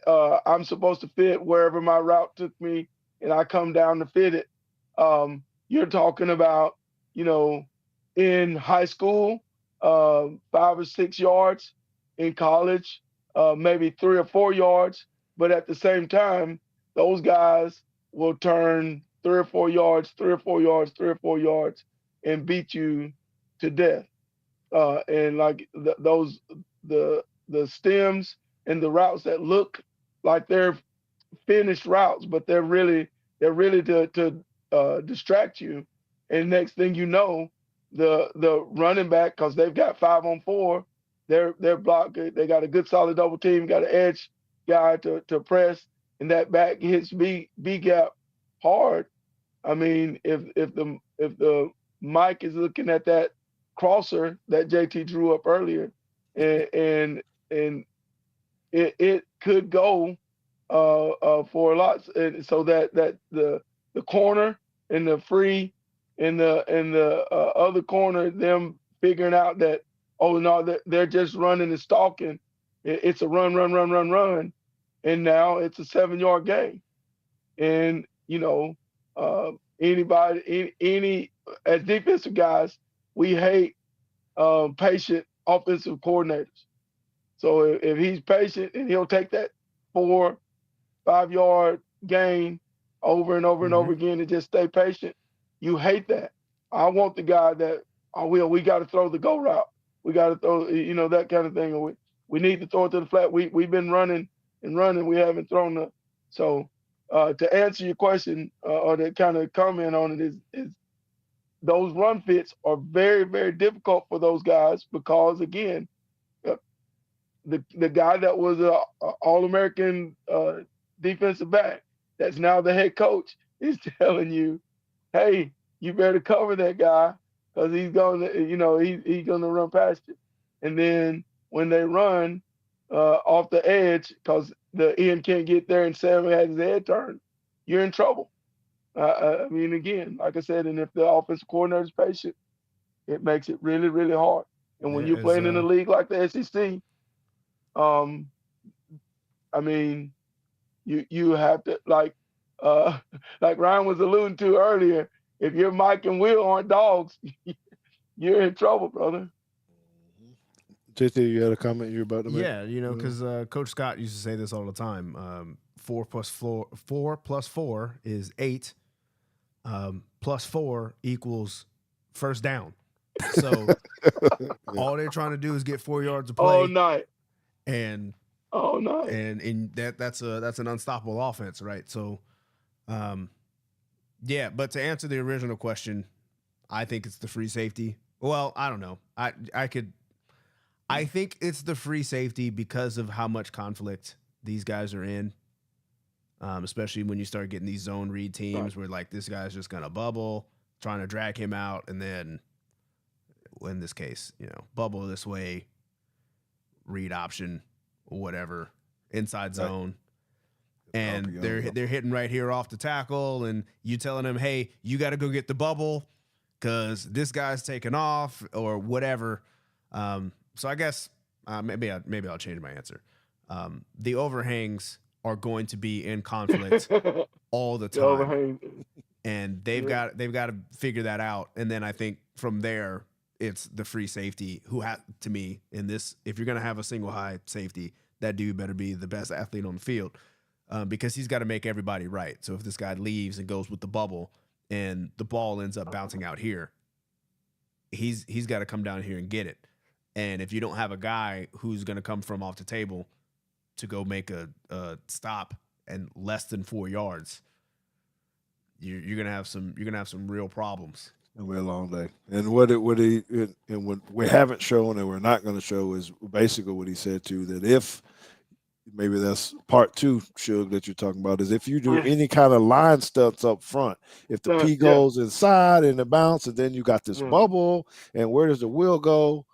I'm supposed to fit wherever my route took me, and I come down to fit it. You're talking about, in high school, 5 or 6 yards, in college, maybe 3 or 4 yards. But at the same time, those guys will turn 3 or 4 yards, 3 or 4 yards, 3 or 4 yards, and beat you to death. And like the stems and the routes that look like they're finished routes, but they're really to distract you. And next thing you know, the running back, because they've got 5-on-4, they're blocked. They got a good solid double team, got an edge guy to press, and that back hits B gap hard. I mean, if the Mike is looking at that crosser that JT drew up earlier, and it could go for a lot, and so that the corner and the free and the other corner, them figuring out that, oh no, they're just running and stalking. It's a run, and now it's a 7-yard game. And any as defensive guys, we hate patient offensive coordinators. So if he's patient and he'll take that 4-5 yard gain over and over and over again and just stay patient, you hate that. I want the guy that, we got to throw the go route. We got to throw, that kind of thing. Or we need to throw it to the flat. We've been running. We haven't thrown the. So to answer your question, or to kind of comment on it, is those run fits are very, very difficult for those guys because, again, the guy that was a All-American defensive back that's now the head coach is telling you, hey, you better cover that guy because he's going to, he's going to run past you. And then when they run off the edge because the end can't get there and Sam has his head turned, you're in trouble. I mean, again, like I said, and if the offensive coordinator is patient, it makes it really, really hard. And when you're playing in a league like the SEC, I mean, you have to, like Ryan was alluding to earlier, if your Mike and Will aren't dogs, you're in trouble, brother. JT, you had a comment you're about to make? Yeah, because Coach Scott used to say this all the time. 4 plus 4 is 8. Plus 4 equals first down. So all they're trying to do is get 4 yards of play all night, and that's an unstoppable offense, right? So, yeah. But to answer the original question, I think it's the free safety. Well, I don't know. I think it's the free safety because of how much conflict these guys are in. Especially when you start getting these zone read teams where like this guy's just gonna bubble, trying to drag him out, and then in this case, bubble this way, read option, whatever, inside zone. And they're hitting right here off the tackle, and you telling them, hey, you got to go get the bubble because this guy's taking off or whatever. So I guess maybe I'll change my answer. The overhangs are going to be in conflict all the time, and they've got to figure that out. And then I think from there, it's the free safety who to me in this. If you're going to have a single high safety, that dude better be the best athlete on the field. Because he's got to make everybody right. So if this guy leaves and goes with the bubble and the ball ends up bouncing out here, he's got to come down here and get it. And if you don't have a guy who's going to come from off the table to go make a stop and less than 4 yards, you're gonna have some real problems. It'll be a long day. And what we haven't shown and we're not going to show is basically what he said too, that if maybe that's part two, Shug, that you're talking about, is if you do any kind of line stunts up front, if the P goes inside and the bounce, and then you got this bubble, and where does the wheel go?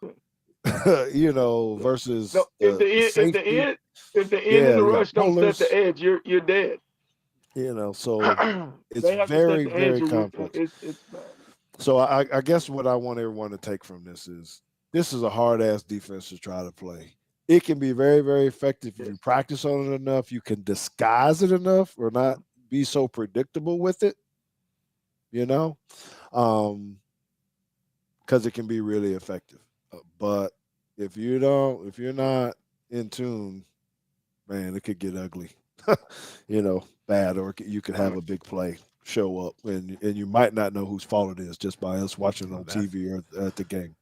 Versus if the end and the rush don't set the edge, you're dead. So it's very, very complex. It's bad. So I guess what I want everyone to take from this is a hard-ass defense to try to play. It can be very, very effective if you practice on it enough. You can disguise it enough or not be so predictable with it, because it can be really effective. But if you're not in tune, man, it could get ugly, bad, or you could have a big play show up, and you might not know whose fault it is just by us watching on TV or at the game.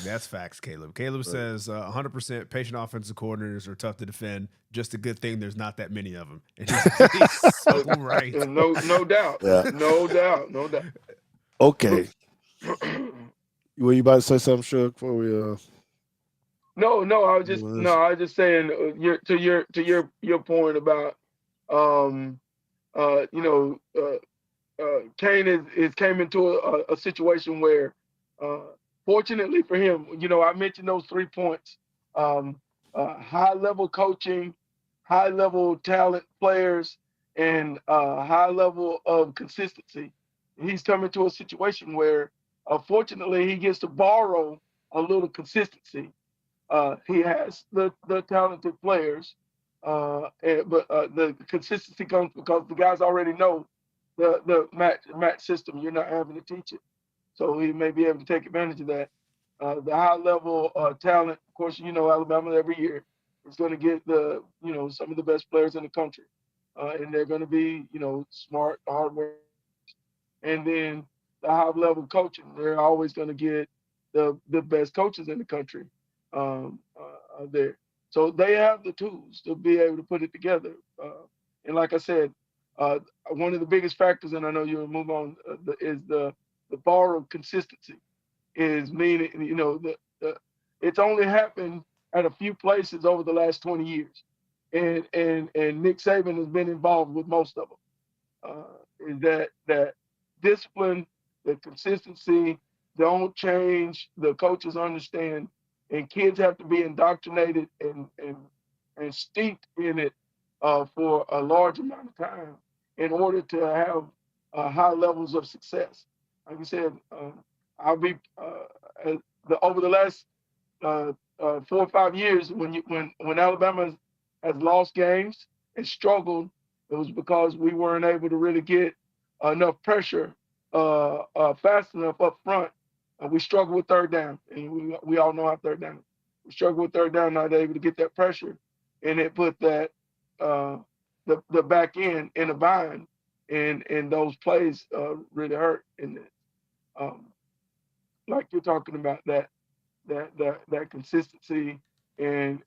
That's facts, Caleb. Caleb says 100% patient offensive coordinators are tough to defend. Just a good thing there's not that many of them. And he's so right. No doubt. Yeah. No doubt. Okay. Were you about to say something, Shug, before we No, I was just saying to your point about Kane came into a situation where fortunately for him, I mentioned those 3 points, high level coaching, high level talent players, and high level of consistency. He's coming to a situation where fortunately he gets to borrow a little consistency. He has the talented players, but the consistency comes because the guys already know the match system. You're not having to teach it, so he may be able to take advantage of that. The high level talent, of course, Alabama every year is going to get some of the best players in the country, and they're going to be smart, hard work. And then the high level coaching, they're always going to get the best coaches in the country there. So they have the tools to be able to put it together. And like I said, one of the biggest factors, and I know you'll move on, is the borrowed consistency. Is meaning, it's only happened at a few places over the last 20 years, and Nick Saban has been involved with most of them. Is that discipline, the consistency, don't change. The coaches understand, and kids have to be indoctrinated and steeped in it for a large amount of time in order to have high levels of success. Like I said, I'll be over the last 4 or 5 years when Alabama has lost games and struggled, it was because we weren't able to really get enough pressure fast enough up front. We struggle with third down, and we all know how third down. We struggle with third down, not able to get that pressure, and it put that the back end in a bind, and those plays really hurt. And like you're talking about that consistency and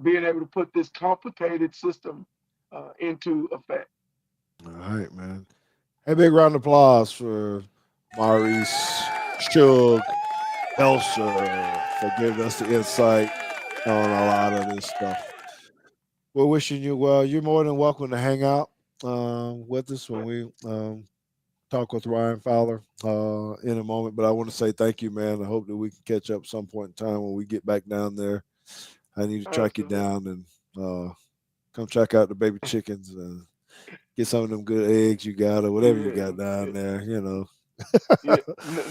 being able to put this complicated system into effect. All right, man. Hey, big round of applause for Maurice, Shug, Elsa for giving us the insight on a lot of this stuff. We're wishing you well. You're more than welcome to hang out with us when we talk talk with Ryan Fowler in a moment, but I want to say thank you, man. I hope that we can catch up some point in time when we get back down there. I need to track you Absolutely. down and come check out the baby chickens and get some of them good eggs you got or whatever you got down there. Yeah,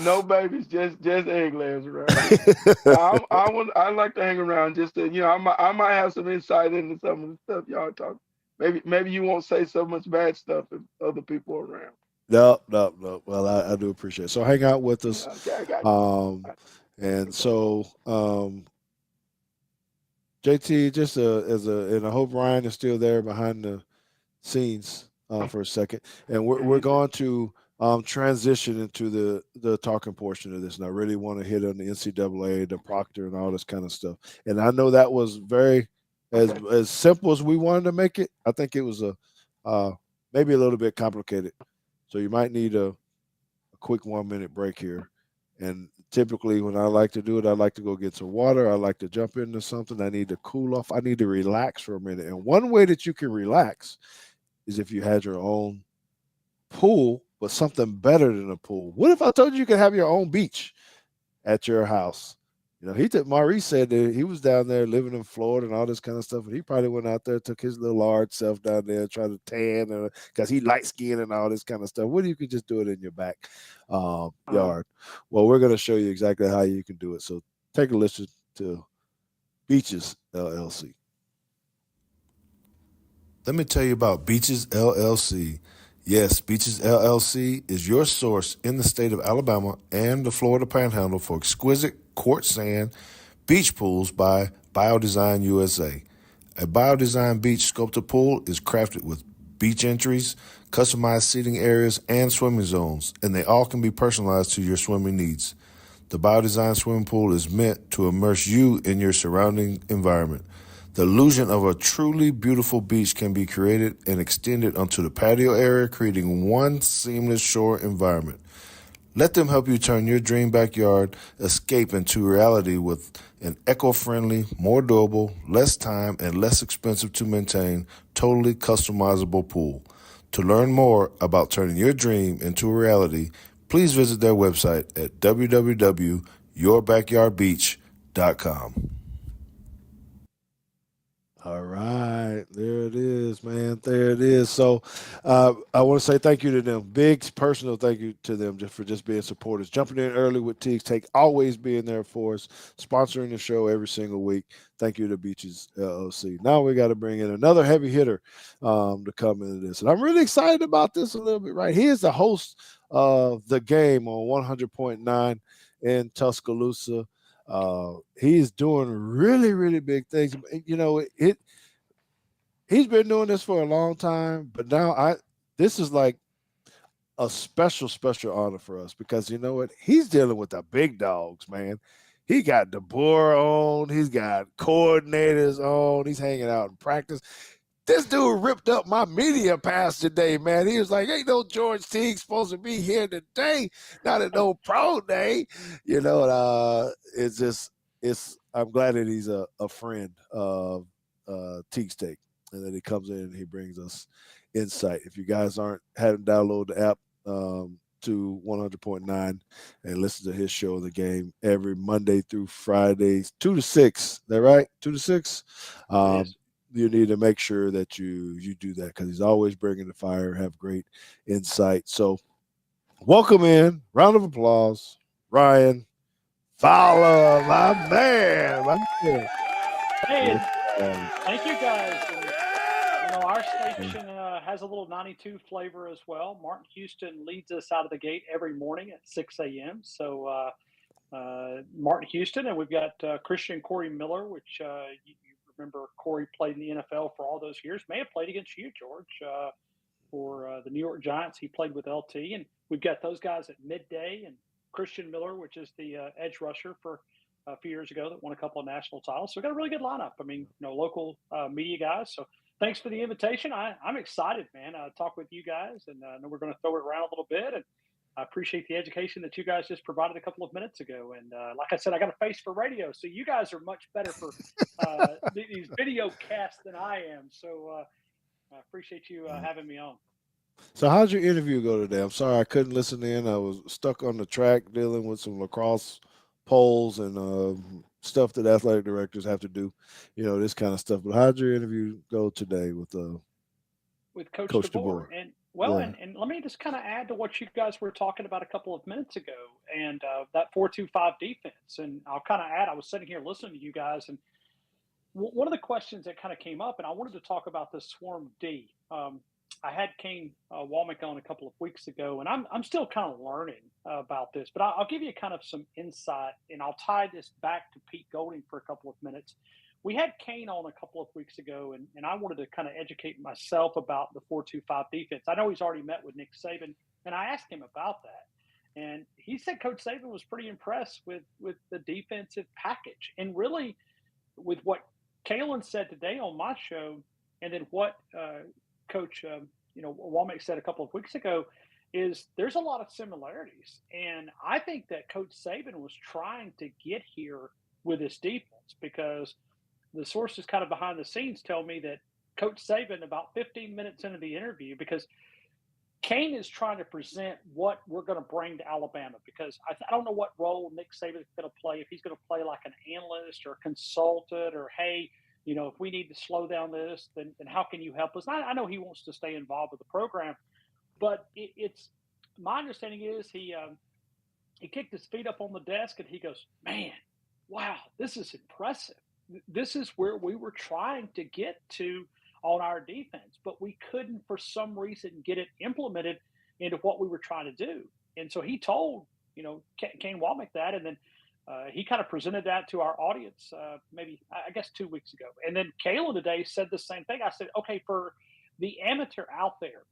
no babies, just egg layers around here. I like to hang around just to I might have some insight into some of the stuff y'all talk. Maybe you won't say so much bad stuff if other people are around. No, no, no. Well, I do appreciate it. So hang out with us. Okay, I got you. Um, and so JT, just and I hope Ryan is still there behind the scenes for a second, and we're He's going to transition into the talking portion of this, and I really want to hit on the NCAA, the Proctor, and all this kind of stuff. And I know that was very okay. as simple as we wanted to make it. I think it was maybe a little bit complicated, so you might need a quick 1 minute break here. And typically, when I like to do it, I like to go get some water. I like to jump into something. I need to cool off. I need to relax for a minute. And one way that you can relax is if you had your own pool, but something better than a pool. What if I told you could have your own beach at your house? Maurice said that he was down there living in Florida and all this kind of stuff, and he probably went out there, took his little large self down there, tried to tan, because he light skinned and all this kind of stuff. What if you could just do it in your back yard? Well, we're going to show you exactly how you can do it. So take a listen to Beaches LLC. Let me tell you about Beaches LLC. Yes, Beaches LLC is your source in the state of Alabama and the Florida Panhandle for exquisite quartz sand beach pools by Biodesign USA. A Biodesign beach sculpted pool is crafted with beach entries, customized seating areas, and swimming zones, and they all can be personalized to your swimming needs. The Biodesign swimming pool is meant to immerse you in your surrounding environment. The illusion of a truly beautiful beach can be created and extended onto the patio area, creating one seamless shore environment. Let them help you turn your dream backyard escape into reality with an eco-friendly, more durable, less time, and less expensive to maintain, totally customizable pool. To learn more about turning your dream into a reality, please visit their website at www.yourbackyardbeach.com. All right, there it is, man. There it is. So, I want to say thank you to them. Big personal thank you to them just for being supporters, jumping in early with Teague's Take, always being there for us, sponsoring the show every single week. Thank you to Beaches LLC. Now we got to bring in another heavy hitter to come into this, and I'm really excited about this a little bit. Right, he is the host of the game on 100.9 in Tuscaloosa. He's doing really, really big things. He's been doing this for a long time, but now this is like a special, special honor for us because you know what? He's dealing with the big dogs, man. He got DeBoer on, he's got coordinators on, he's hanging out in practice. This dude ripped up my media pass today, man. He was like, ain't no George Teague supposed to be here today, not at no pro day. I'm glad that he's a friend of Teague's Take and that he comes in and he brings us insight. If you guys haven't downloaded the app to 100.9 and listen to his show, The Game, every Monday through Fridays, 2 to 6. Is that right? 2 to 6? Yes. You need to make sure that you do that because he's always bringing the fire, have great insight. So welcome in, round of applause, Ryan Fowler, my man. Hey, thank you guys. And, our station has a little 92 flavor as well. Martin Houston leads us out of the gate every morning at 6 a.m. So Martin Houston, and we've got Christian Corey Miller, which you remember Corey played in the NFL for all those years. May have played against you, George, for the New York Giants. He played with LT, and we've got those guys at midday, and Christian Miller, which is the edge rusher for a few years ago that won a couple of national titles. So we've got a really good lineup. I mean, local media guys. So thanks for the invitation. I'm excited, man. Talk with you guys, and I know we're going to throw it around a little bit. And I appreciate the education that you guys just provided a couple of minutes ago. And like I said, I got a face for radio, so you guys are much better for these video casts than I am. So I appreciate you having me on. So how'd your interview go today? I'm sorry I couldn't listen in. I was stuck on the track dealing with some lacrosse polls and stuff that athletic directors have to do, this kind of stuff. But how'd your interview go today with with Coach Coach DeBoer. DeBoer? And well, Yeah. and let me just kind of add to what you guys were talking about a couple of minutes ago, and that 4-2-5 defense. And I'll kind of add, I was sitting here listening to you guys, and one of the questions that kind of came up, and I wanted to talk about the swarm D. I had Kane Walmick on a couple of weeks ago, and I'm still kind of learning about this, but I'll give you kind of some insight, and I'll tie this back to Pete Golding for a couple of minutes. We had Kane on a couple of weeks ago, and I wanted to kind of educate myself about the 4-2-5 defense. I know he's already met with Nick Saban, and I asked him about that. And he said Coach Saban was pretty impressed with the defensive package, and really with what Kalen said today on my show, and then what Coach Walmack said a couple of weeks ago, is there's a lot of similarities, and I think that Coach Saban was trying to get here with this defense because the sources kind of behind the scenes tell me that Coach Saban, about 15 minutes into the interview, because Kane is trying to present what we're going to bring to Alabama, because I don't know what role Nick Saban is going to play. If he's going to play like an analyst or a consultant, or hey, if we need to slow down this, then how can you help us? I know he wants to stay involved with the program, but it's my understanding is he kicked his feet up on the desk and he goes, man, wow, this is impressive. This is where we were trying to get to on our defense, but we couldn't for some reason get it implemented into what we were trying to do. And so he told, Kane Walmick that, and then he kind of presented that to our audience maybe, I guess, 2 weeks ago. And then Kalen today said the same thing. I said, okay, for the amateur out there,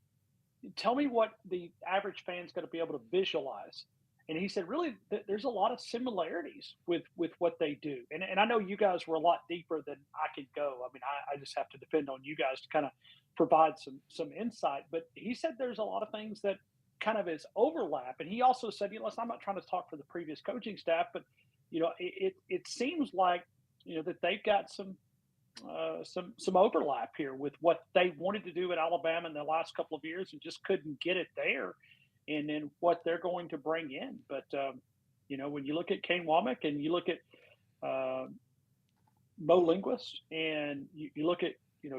tell me what the average fan's going to be able to visualize. And he said, really, there's a lot of similarities with what they do. And I know you guys were a lot deeper than I could go. I mean, I just have to depend on you guys to kind of provide some insight. But he said there's a lot of things that kind of is overlap. And he also said, listen, I'm not trying to talk for the previous coaching staff, but it seems like that they've got some overlap here with what they wanted to do at Alabama in the last couple of years and just couldn't get it there, and then what they're going to bring in. But when you look at Kane Womack and you look at Mo Linguist and you look at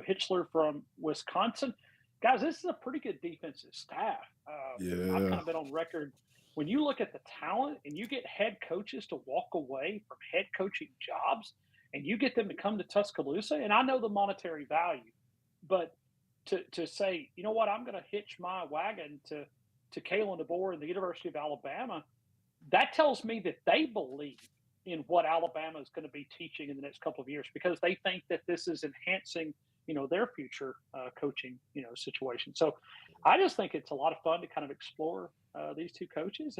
Hitchler from Wisconsin, guys, this is a pretty good defensive staff. I've kind Yeah. of been on record. When you look at the talent and you get head coaches to walk away from head coaching jobs and you get them to come to Tuscaloosa, and I know the monetary value, but to say, you know what, I'm going to hitch my wagon to Kalen DeBoer and the University of Alabama, that tells me that they believe in what Alabama is going to be teaching in the next couple of years, because they think that this is enhancing their future coaching situation. So I just think it's a lot of fun to kind of explore these two coaches.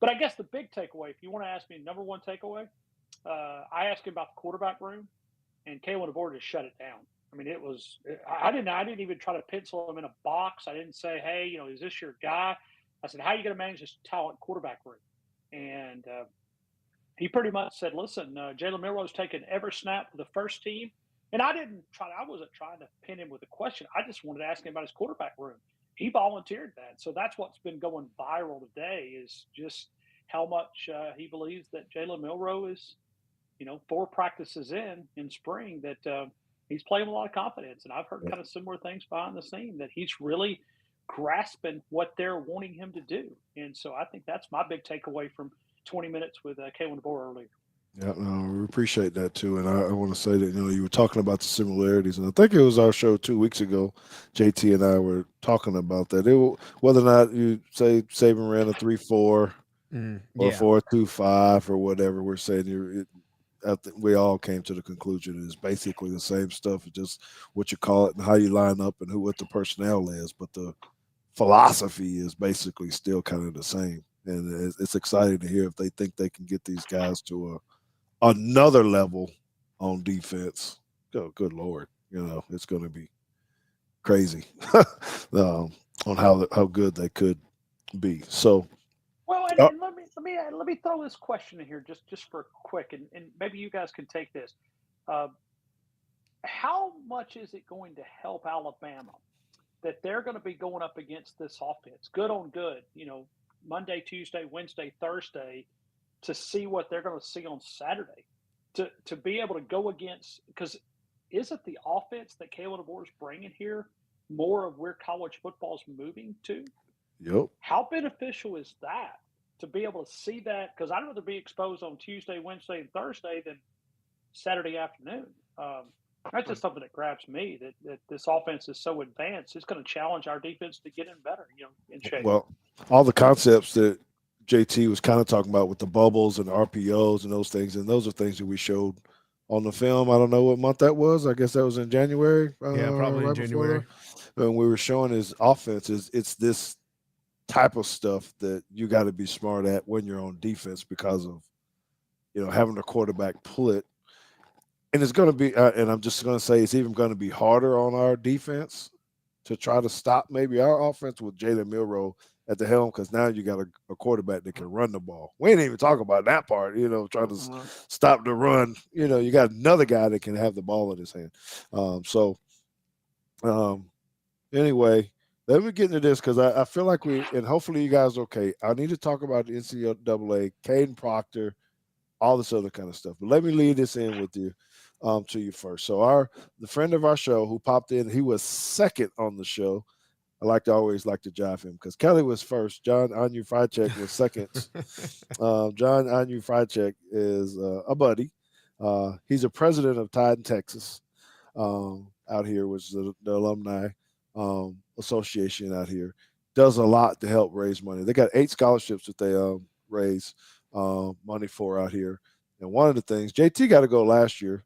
But I guess the big takeaway, if you want to ask me number one takeaway, I asked him about the quarterback room, and Kalen DeBoer just shut it down. I mean, I didn't even try to pencil him in a box. I didn't say, hey, is this your guy? I said, how are you going to manage this talent quarterback room? And he pretty much said, listen, Jalen Milroe's taken every snap for the first team. And I wasn't trying to pin him with a question. I just wanted to ask him about his quarterback room. He volunteered that. So that's what's been going viral today, is just how much he believes that Jalen Milroe is, 4 practices in spring, that he's playing with a lot of confidence. And I've heard kind of similar things behind the scene, that he's really grasping what they're wanting him to do. And so I think that's my big takeaway from 20 minutes with Kalen DeBoer earlier. Yeah, no, we appreciate that too. And I want to say that, you were talking about the similarities. And I think it was our show 2 weeks ago. JT and I were talking about that. Whether or not you say Saban ran a 3-4 or Yeah. 4-2-5 or whatever, we're saying I think we all came to the conclusion it's basically the same stuff. It's just what you call it and how you line up and what the personnel is. But the philosophy is basically still kind of the same. And it's exciting to hear if they think they can get these guys to another level on defense. Good Lord, it's going to be crazy on how good they could be. So, Well, uh, and let me throw this question in here just for quick, and maybe you guys can take this. Uh, how much is it going to help Alabama that they're going to be going up against this offense, good on good, Monday, Tuesday, Wednesday, Thursday, to see what they're going to see on Saturday, to be able to go against, because isn't the offense that Kalen DeBoer is bringing here more of where college football is moving to? Yep. How beneficial is that to be able to see that? Because I'd rather be exposed on Tuesday, Wednesday, and Thursday than Saturday afternoon. That's just something that grabs me, that this offense is so advanced. It's going to challenge our defense to get in better, in shape. Well, all the concepts that JT was kind of talking about with the bubbles and RPOs and those are things that we showed on the film. I don't know what month that was. I guess that was in January. Yeah, probably in January. And we were showing his offense it's this type of stuff that you got to be smart at when you're on defense because of having a quarterback pull it. And it's going to be, and I'm just going to say it's even going to be harder on our defense to try to stop maybe our offense with Jalen Milroe at the helm, because now you got a quarterback that can run the ball. We ain't even talking about that part, trying to stop the run. You got another guy that can have the ball in his hand. Anyway, let me get into this because I feel like and hopefully you guys are okay. I need to talk about the NCAA, Kadyn Proctor, all this other kind of stuff. But let me lead this in with you. To you first. So the friend of our show who popped in, he was second on the show. I always like to jive him because Kelly was first. John Anu Friedcheck was second. John Anu Friedcheck is a buddy. He's a president of Tide in Texas out here, which is the alumni association out here. Does a lot to help raise money. They got 8 scholarships that they raise money for out here. And one of the things, JT got to go last year.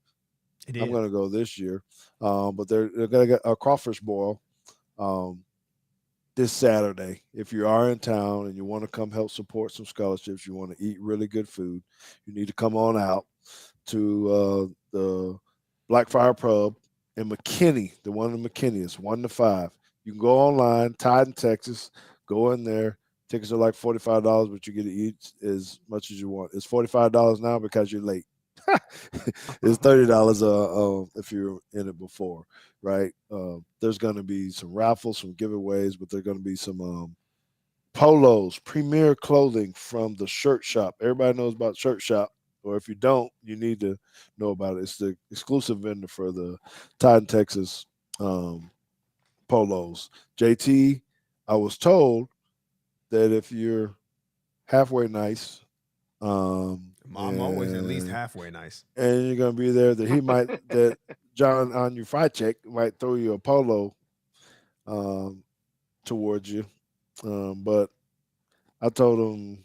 I'm going to go this year. But they're going to get a crawfish boil this Saturday. If you are in town and you want to come help support some scholarships, you want to eat really good food, you need to come on out to the Blackfire Pub in McKinney, the one in McKinney. It's 1 to 5. You can go online, Tide in Texas, go in there. Tickets are like $45, but you get to eat as much as you want. It's $45 now because you're late. It's $30 if you're in it before, right? There's going to be some raffles, some giveaways, but there's going to be some polos, premier clothing from the Shirt Shop. Everybody knows about Shirt Shop, or if you don't, you need to know about it. It's the exclusive vendor for the Tide in Texas polos. JT, I was told that if you're halfway nice, I'm always at least halfway nice, and you're gonna be there, that John on your fried check might throw you a polo towards you. But I told him,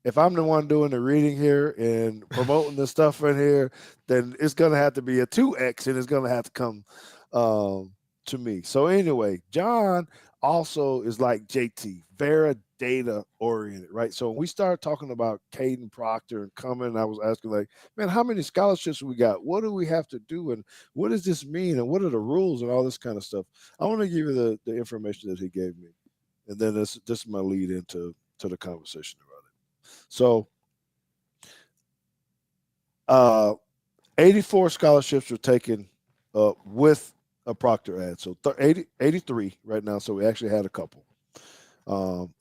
if I'm the one doing the reading here and promoting the stuff in here, then it's gonna have to be a 2X, and it's gonna have to come to me. So anyway, John also is like JT, very data oriented, right? So when we started talking about Kadyn Proctor and coming, I was asking like, man, how many scholarships we got? What do we have to do? And what does this mean? And what are the rules and all this kind of stuff? I want to give you the information that he gave me. And then this is my lead into the conversation about it. So 84 scholarships were taken with a Proctor ad. So 83 right now. So we actually had a couple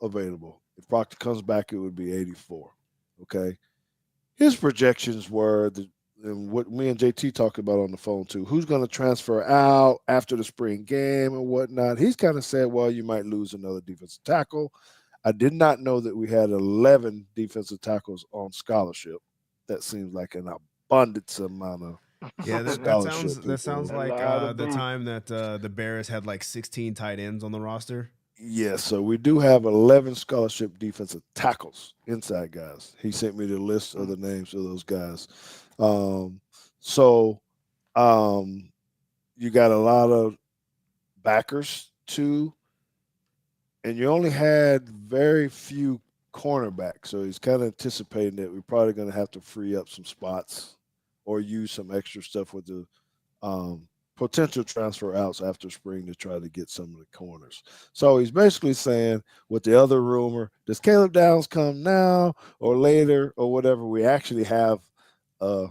available. If Proctor comes back, it would be 84. Okay. His projections were and what me and JT talked about on the phone too, who's going to transfer out after the spring game and whatnot. He's kind of said, well, you might lose another defensive tackle. I did not know that we had 11 defensive tackles on scholarship. That seems like an abundance amount of that sounds like the time that the Bears had like 16 tight ends on the roster. Yes, so we do have 11 scholarship defensive tackles, inside guys. He sent me the list of the names of those guys. You got a lot of backers too, and you only had very few cornerbacks. So he's kind of anticipating that we're probably going to have to free up some spots or use some extra stuff with the potential transfer outs after spring to try to get some of the corners. So he's basically saying, with the other rumor, does Caleb Downs come now or later or whatever? We actually have a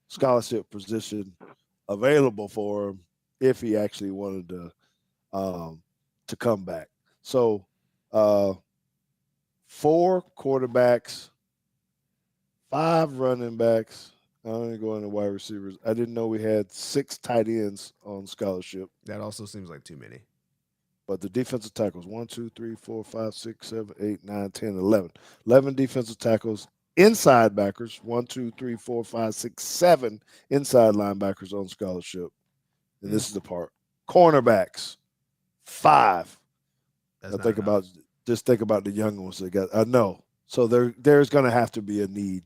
scholarship position available for him if he actually wanted to to come back. So 4 quarterbacks, 5 running backs. I don't even go into wide receivers. I didn't know we had 6 tight ends on scholarship. That also seems like too many. But the defensive tackles 1, 2, 3, 4, 5, 6, 7, 8, 9, 10, 11. 11 defensive tackles, inside backers 1, 2, 3, 4, 5, 6, 7 inside linebackers on scholarship. And this is the part: cornerbacks 5. That's I not think enough. about just think about the young ones they got. I know. So there's going to have to be a need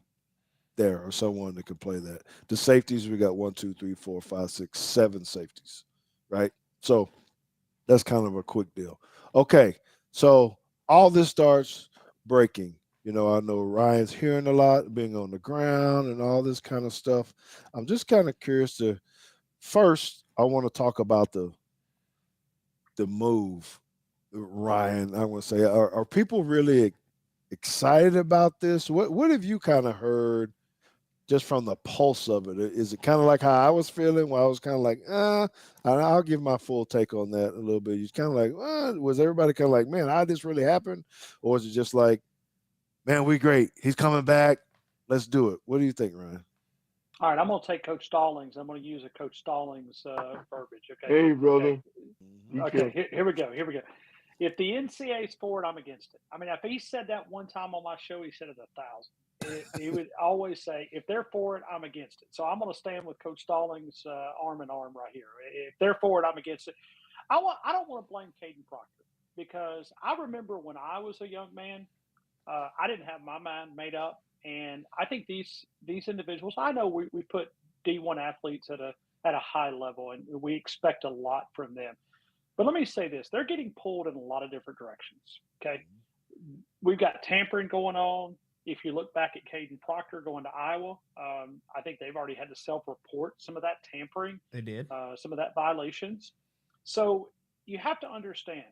there or someone that can play that. The safeties, we got 1, 2, 3, 4, 5, 6, 7 safeties, right? So that's kind of a quick deal. Okay, so all this starts breaking. You know, I know Ryan's hearing a lot, being on the ground and all this kind of stuff. I'm just kind of curious to first, I want to talk about the move, Ryan. I want to say, are people really excited about this? What have you kind of heard just from the pulse of it? Is it kind of like how I was feeling, where I was kind of like, I'll give my full take on that a little bit. You kind of like, was everybody kind of like, man, how did this really happen? Or is it just like, man, we great. He's coming back. Let's do it. What do you think, Ryan? All right, I'm going to take Coach Stallings. I'm going to use a Coach Stallings verbiage. Okay. Hey, brother. Okay. You Okay. can. Here we go. Here we go. If the NCAA is for it, I'm against it. I mean, if he said that one time on my show, he said it 1,000. He would always say, if they're for it, I'm against it. So I'm going to stand with Coach Stallings arm in arm right here. If they're for it, I'm against it. I don't want to blame Kadyn Proctor, because I remember when I was a young man, I didn't have my mind made up. And I think these individuals, I know we put D1 athletes at a high level, and we expect a lot from them. But let me say this: they're getting pulled in a lot of different directions. Okay, we've got tampering going on. If you look back at Kadyn Proctor going to Iowa, I think they've already had to self-report some of that tampering, They did. some of that violations. So you have to understand,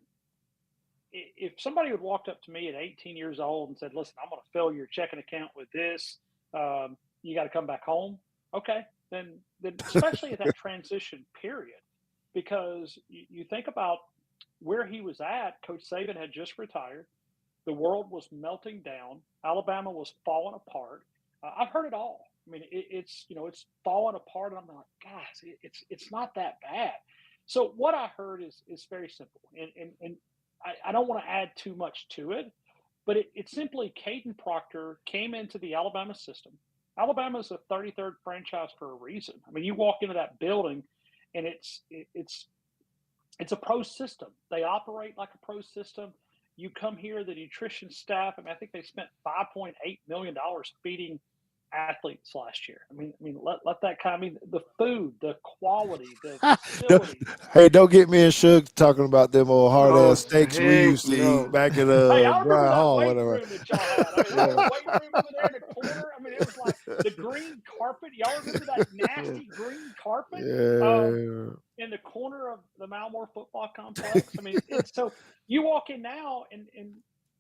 if somebody had walked up to me at 18 years old and said, "Listen, I'm going to fill your checking account with this. You got to come back home." Okay, then especially at that transition period, because you think about where he was at. Coach Saban had just retired. The world was melting down. Alabama was falling apart. I've heard it all. I mean, it's falling apart. And I'm like, guys, it's not that bad. So what I heard is very simple, and I don't want to add too much to it, but it's simply Kadyn Proctor came into the Alabama system. Alabama is the 33rd franchise for a reason. I mean, you walk into that building, and it's a pro system. They operate like a pro system. You come here, the nutrition staff. I mean, I think they spent $5.8 million feeding athletes last year. I mean, let that kind. I mean, the food, the quality, the facilities. Hey, don't get me and Suge talking about them old hard Oh, ass steaks we heck used to eat no. back at Hey, I remember Brian that Hall, weight whatever. room that y'all had. I mean, that Yeah. weight room over there in the corner. I mean, it was like the green carpet. Y'all remember that nasty green carpet Yeah. in the corner of the Malmore football complex? I mean, so you walk in now, and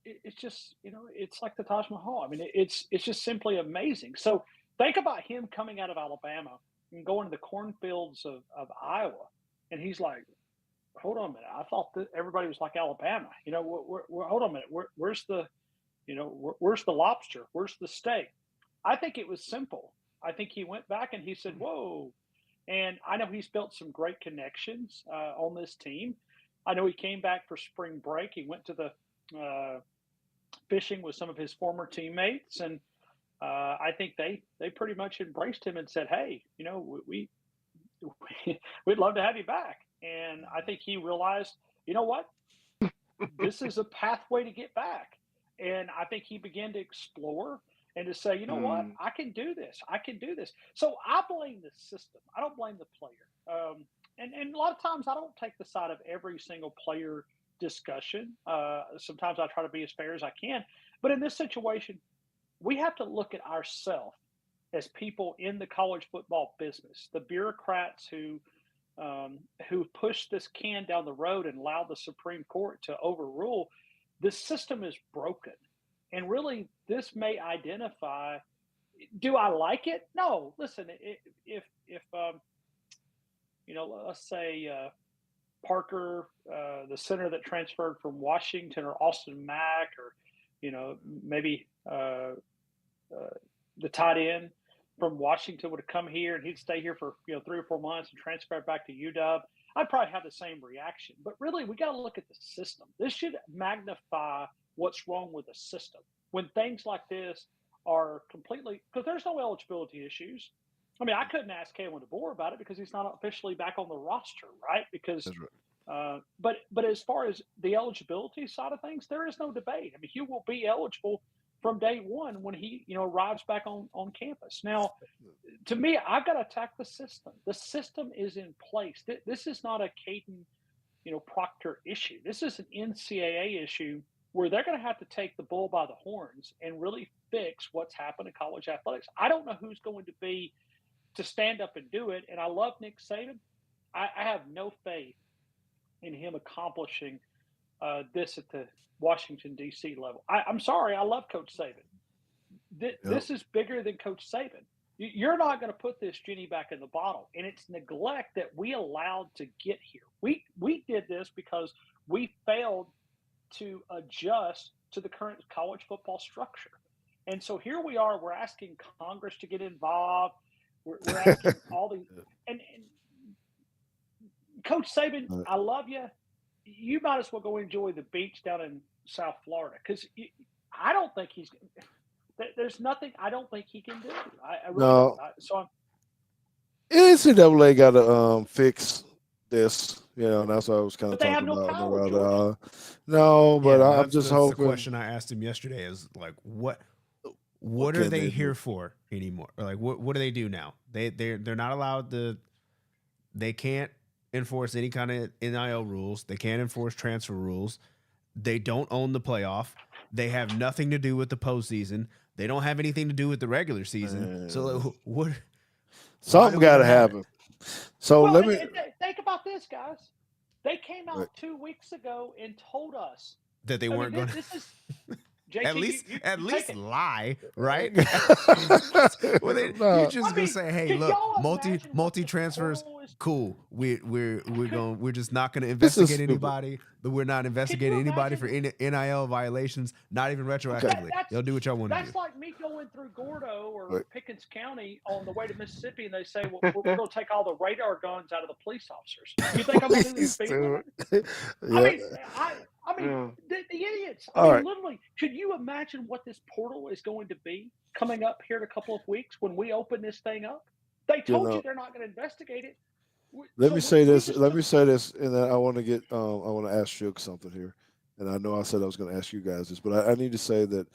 it's just, it's like the Taj Mahal. I mean, it's just simply amazing. So think about him coming out of Alabama and going to the cornfields of Iowa, and he's like, hold on a minute. I thought that everybody was like Alabama. Hold on a minute. Where's the, where's the lobster? Where's the steak? I think it was simple. I think he went back and he said, whoa. And I know he's built some great connections on this team. I know he came back for spring break. He went to the fishing with some of his former teammates, and I think they pretty much embraced him and said, hey, we'd love to have you back. And I think he realized, you know what? This is a pathway to get back. And I think he began to explore and to say, you know what? I can do this. I can do this. So I blame the system. I don't blame the player. And a lot of times I don't take the side of every single player discussion. Sometimes I try to be as fair as I can. But in this situation, we have to look at ourselves as people in the college football business, the bureaucrats who pushed this can down the road and allowed the Supreme Court to overrule. The system is broken, and really, this may identify. Do I like it? No. Listen, if let's say Parker, the center that transferred from Washington, or Austin Mack, or maybe the tight end from Washington would have come here and he'd stay here for 3 or 4 months and transfer back to UW, I'd probably have the same reaction. But really, we got to look at the system. This should magnify what's wrong with the system when things like this are completely, because there's no eligibility issues. I mean, I couldn't ask Kalen DeBoer about it because he's not officially back on the roster, right? Because, but as far as the eligibility side of things, there is no debate. I mean, he will be eligible from day one when he arrives back on campus. Now, to me, I've got to attack the system. The system is in place. This is not a Kadyn Proctor issue. This is an NCAA issue where they're going to have to take the bull by the horns and really fix what's happened in college athletics. I don't know who's going to be to stand up and do it. And I love Nick Saban. I have no faith in him accomplishing this at the Washington, D.C. level. I'm sorry. I love Coach Saban. This is bigger than Coach Saban. You're not going to put this genie back in the bottle. And it's neglect that we allowed to get here. We did this because we failed to adjust to the current college football structure. And so here we are. We're asking Congress to get involved. We're asking all these. And Coach Saban, I love you. You might as well go enjoy the beach down in South Florida, because I don't think there's nothing I don't think he can do. I really don't. So NCAA got to fix this, and that's what I was kind of talking about. But they have no power, no, but I'm just hoping. The question I asked him yesterday is like, what are they here for anymore? Or like, what do they do now? They're not allowed to. They can't enforce any kind of NIL rules. They can't enforce transfer rules. They don't own the playoff. They have nothing to do with the postseason. They don't have anything to do with the regular season. So what? Something got to happen. So let me think about this, guys. They came out 2 weeks ago and told us that they weren't going to. This is JT, at least lie, right? You're just gonna say, "Hey, look, multi transfers, cool. We're just not gonna investigate anybody. But we're not investigating anybody for NIL violations, not even retroactively. They'll do what y'all want to do." That's like me going through Gordo or Pickens County on the way to Mississippi, and they say, "Well, we're going to take all the radar guns out of the police officers." You think I'm going to do this? I mean, the idiots. Literally, could you imagine what this portal is going to be coming up here in a couple of weeks when we open this thing up? They told you they're not going to investigate it. Let me say this, and then I want to ask Shook something here. And I know I said I was going to ask you guys this, but I need to say that,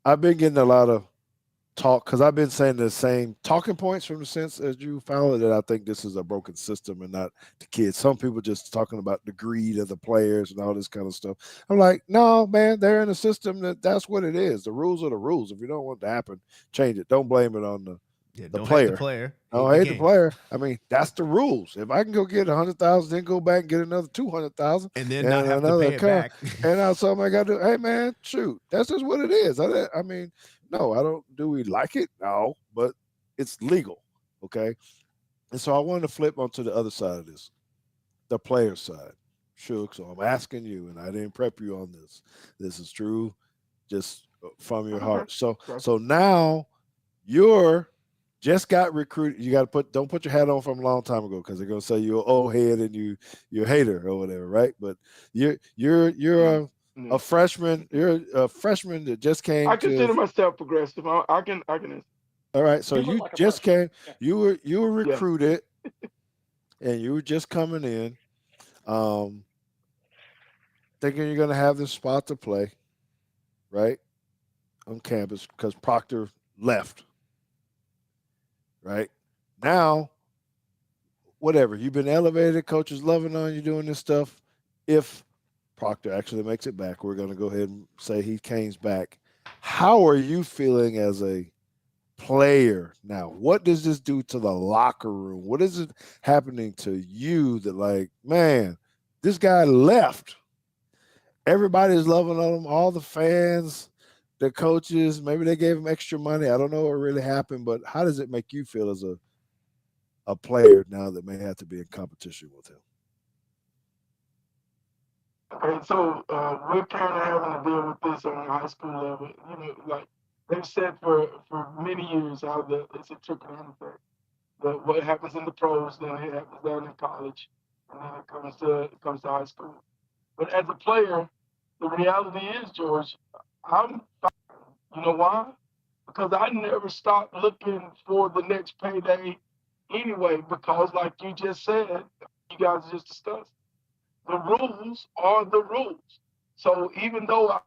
I've been getting a lot of talk because I've been saying the same talking points from the sense as you, Fowler, that I think this is a broken system and not the kids. Some people just talking about the greed of the players and all this kind of stuff. I'm like, no, man, they're in a system that's what it is. The rules are the rules. If you don't want it to happen, change it. Don't blame it on the player. Hate the player. Don't hate the player. I mean, that's the rules. If I can go get 100,000, then go back and get another 200,000, and then not have to pay it back, and now somebody got to do. Hey, man, shoot, that's just what it is. I mean, no, I don't. Do we like it? No, but it's legal, okay. And so I wanted to flip onto the other side of this, the player side, Shook. So I'm asking you, and I didn't prep you on this. This is true, just from your heart. So now you're just got recruited. You got to don't put your hat on from a long time ago because they're gonna say you're an old head and you're a hater or whatever, right? But you're a freshman. You're a freshman that just came. I consider myself progressive. I can. All right, so you just came. Yeah. You were recruited, and you were just coming in, thinking you're gonna have this spot to play, right, on campus because Proctor left. Right now, whatever, you've been elevated, coach is loving on you doing this stuff. If Proctor actually makes it back, we're going to go ahead and say he came back. How are you feeling as a player now? What does this do to the locker room? What is it happening to you that, like, man, this guy left? Everybody's loving on him, all the fans, the coaches, maybe they gave him extra money. I don't know what really happened, but how does it make you feel as a player now that may have to be in competition with him? And so we're kind of having to deal with this on a high school level. Like they've said for many years how it's a trickle-down effect. What happens in the pros, then it happens down in college, and then it comes to high school. But as a player, the reality is, George, I'm you know why? Because I never stopped looking for the next payday anyway, because like you just said, you guys just discussed, the rules are the rules. So even though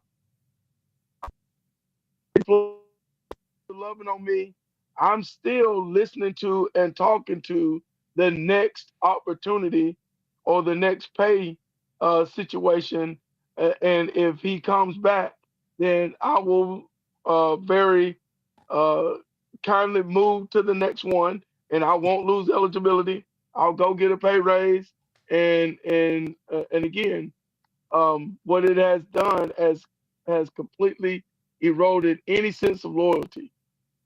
people are loving on me, I'm still listening to and talking to the next opportunity or the next pay situation. And if he comes back, then I will very uh, kindly move to the next one, and I won't lose eligibility. I'll go get a pay raise, and again, what it has done has completely eroded any sense of loyalty.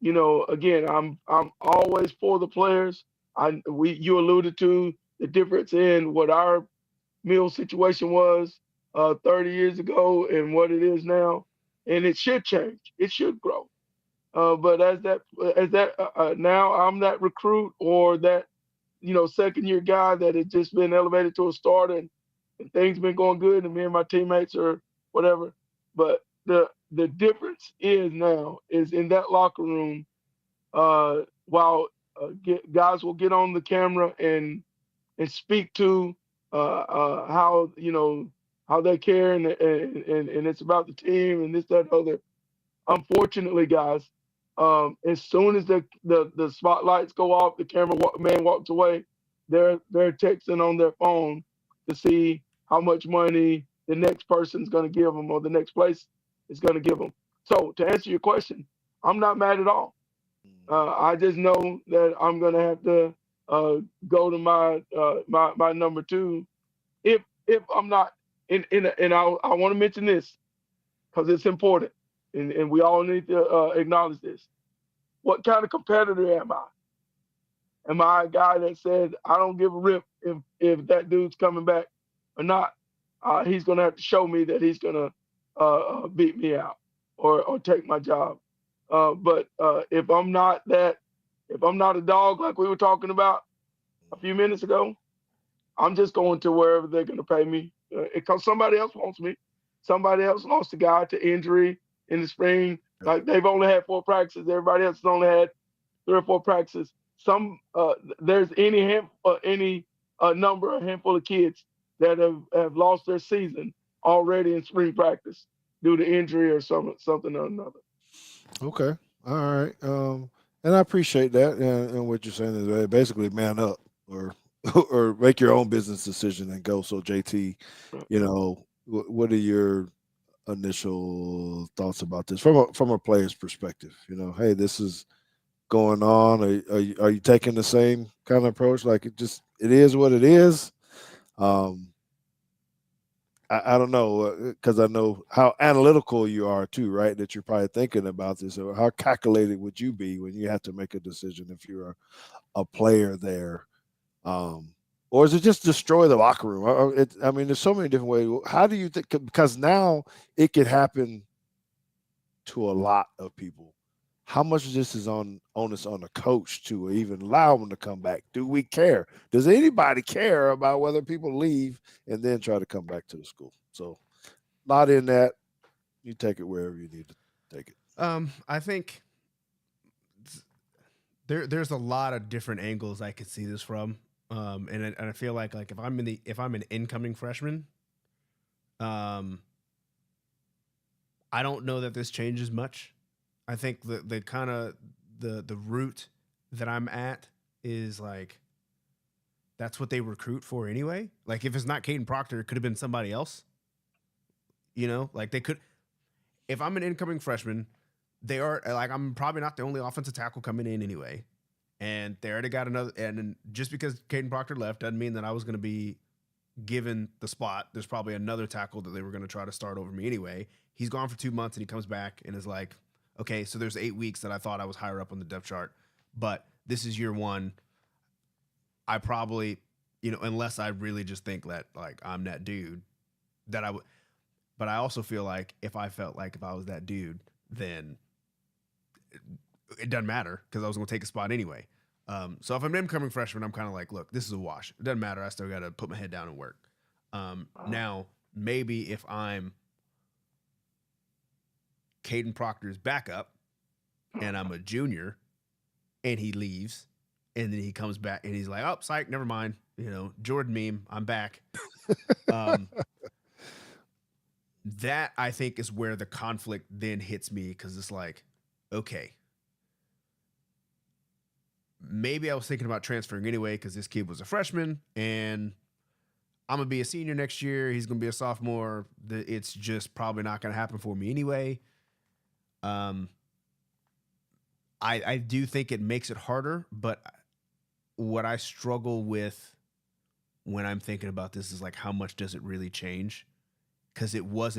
Again, I'm always for the players. You alluded to the difference in what our meal situation was 30 years ago and what it is now, and it should change. It should grow. But as that now I'm that recruit or that second year guy that has just been elevated to a starter, and things been going good, and me and my teammates or whatever. But the difference is now is in that locker room. While guys will get on the camera and speak to how how they care, and it's about the team and this, that, and other. Unfortunately, guys, as soon as the spotlights go off, the man walks away, they're texting on their phone to see how much money the next person's going to give them or the next place is going to give them. So to answer your question, I'm not mad at all. I just know that I'm going to have to go to my number two if I'm not. And I want to mention this because it's important, and we all need to acknowledge this. What kind of competitor am I? Am I a guy that said I don't give a rip if that dude's coming back or not? He's gonna have to show me that he's gonna beat me out or take my job. But if I'm not a dog like we were talking about a few minutes ago, I'm just going to wherever they're going to pay me because somebody else wants me. Somebody else lost a guy to injury in the spring. Like they've only had 4 practices. Everybody else has only had 3 or 4 practices. There's any number, a handful of kids that have lost their season already in spring practice due to injury or something or another. Okay. All right. And I appreciate that. And what you're saying is basically man up or or make your own business decision and go. So JT, what are your initial thoughts about this from a player's perspective? Hey, this is going on. Are you taking the same kind of approach? Like it is what it is. Um, I don't know because I know how analytical you are too, right? That you're probably thinking about this. Or how calculated would you be when you have to make a decision if you're a player there? Um, or is it just destroy the locker room? I mean, there's so many different ways. How do you think? Because now it could happen to a lot of people. How much of this is onus on the coach to even allow them to come back? Do we care? Does anybody care about whether people leave and then try to come back to the school? So, not in that. You take it wherever you need to take it. I think there's a lot of different angles I could see this from. And I feel like if I'm an incoming freshman, I don't know that this changes much. I think the kind of the route that I'm at is like that's what they recruit for anyway. Like if it's not Kadyn Proctor, it could have been somebody else. Like they could. If I'm an incoming freshman, they are like I'm probably not the only offensive tackle coming in anyway, and they already got another. And just because Kadyn Proctor left doesn't mean that I was going to be given the spot. There's probably another tackle that they were going to try to start over me anyway. He's gone for 2 months and he comes back and is like, okay, so there's 8 weeks that I thought I was higher up on the depth chart, but this is year one. I probably, unless I really just think that like I'm that dude, that I would. But I also feel like if I felt like if I was that dude, then it doesn't matter because I was going to take a spot anyway. So if I'm an incoming freshman, I'm kind of like, look, this is a wash. It doesn't matter. I still got to put my head down and work. Now, maybe if I'm Kadyn Proctor's backup and I'm a junior and he leaves and then he comes back and he's like, oh, psych, never mind. Jordan meme, I'm back. That I think is where the conflict then hits me because it's like, okay, maybe I was thinking about transferring anyway because this kid was a freshman and I'm going to be a senior next year. He's going to be a sophomore. It's just probably not going to happen for me anyway. I do think it makes it harder, but what I struggle with when I'm thinking about this is like, how much does it really change? Because he was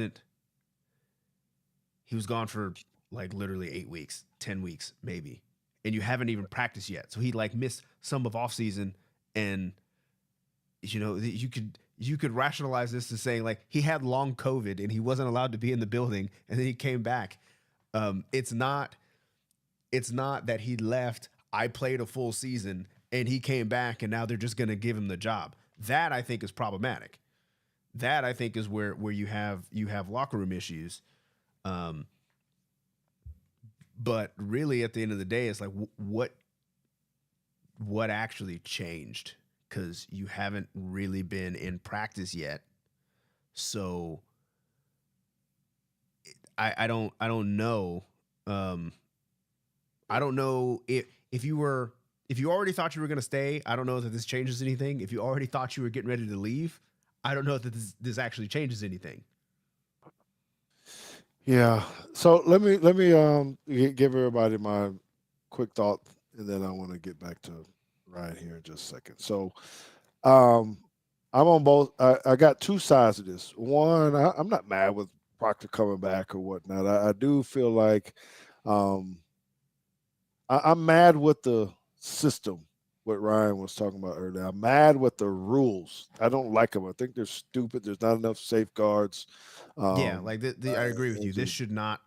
gone for like literally 8 weeks, 10 weeks, maybe. And you haven't even practiced yet. So he like missed some of off season and you could rationalize this to saying like he had long COVID and he wasn't allowed to be in the building and then he came back. It's not that he left, I played a full season and he came back and now they're just going to give him the job. That I think is problematic. That I think is where you have locker room issues. But really at the end of the day, it's like what actually changed? Because you haven't really been in practice yet. So I don't know. I don't know if you already thought you were going to stay. I don't know that this changes anything. If you already thought you were getting ready to leave, I don't know that this actually changes anything. Yeah. So let me give everybody my quick thought, and then I want to get back to Ryan here in just a second. So um, I'm on both. I got two sides of this. One, I'm not mad with Proctor coming back or whatnot. I do feel like um, I'm mad with the system. What Ryan was talking about earlier. I'm mad with the rules. I don't like them. I think they're stupid. There's not enough safeguards. Yeah, Um, like I agree with you. This should not.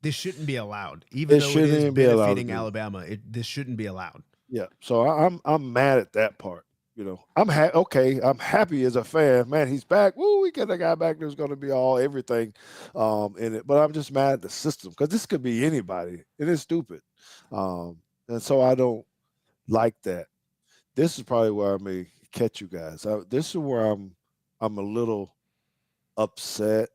This shouldn't be allowed, even it though it shouldn't is even be allowed to benefiting be. Alabama. This shouldn't be allowed. Yeah. So I'm mad at that part. Okay. I'm happy as a fan. Man, he's back. Woo, we get a guy back. There's going to be all everything in it. But I'm just mad at the system because this could be anybody. It is stupid. And so I don't like that. This is probably where I may catch you guys. This is where I'm a little upset,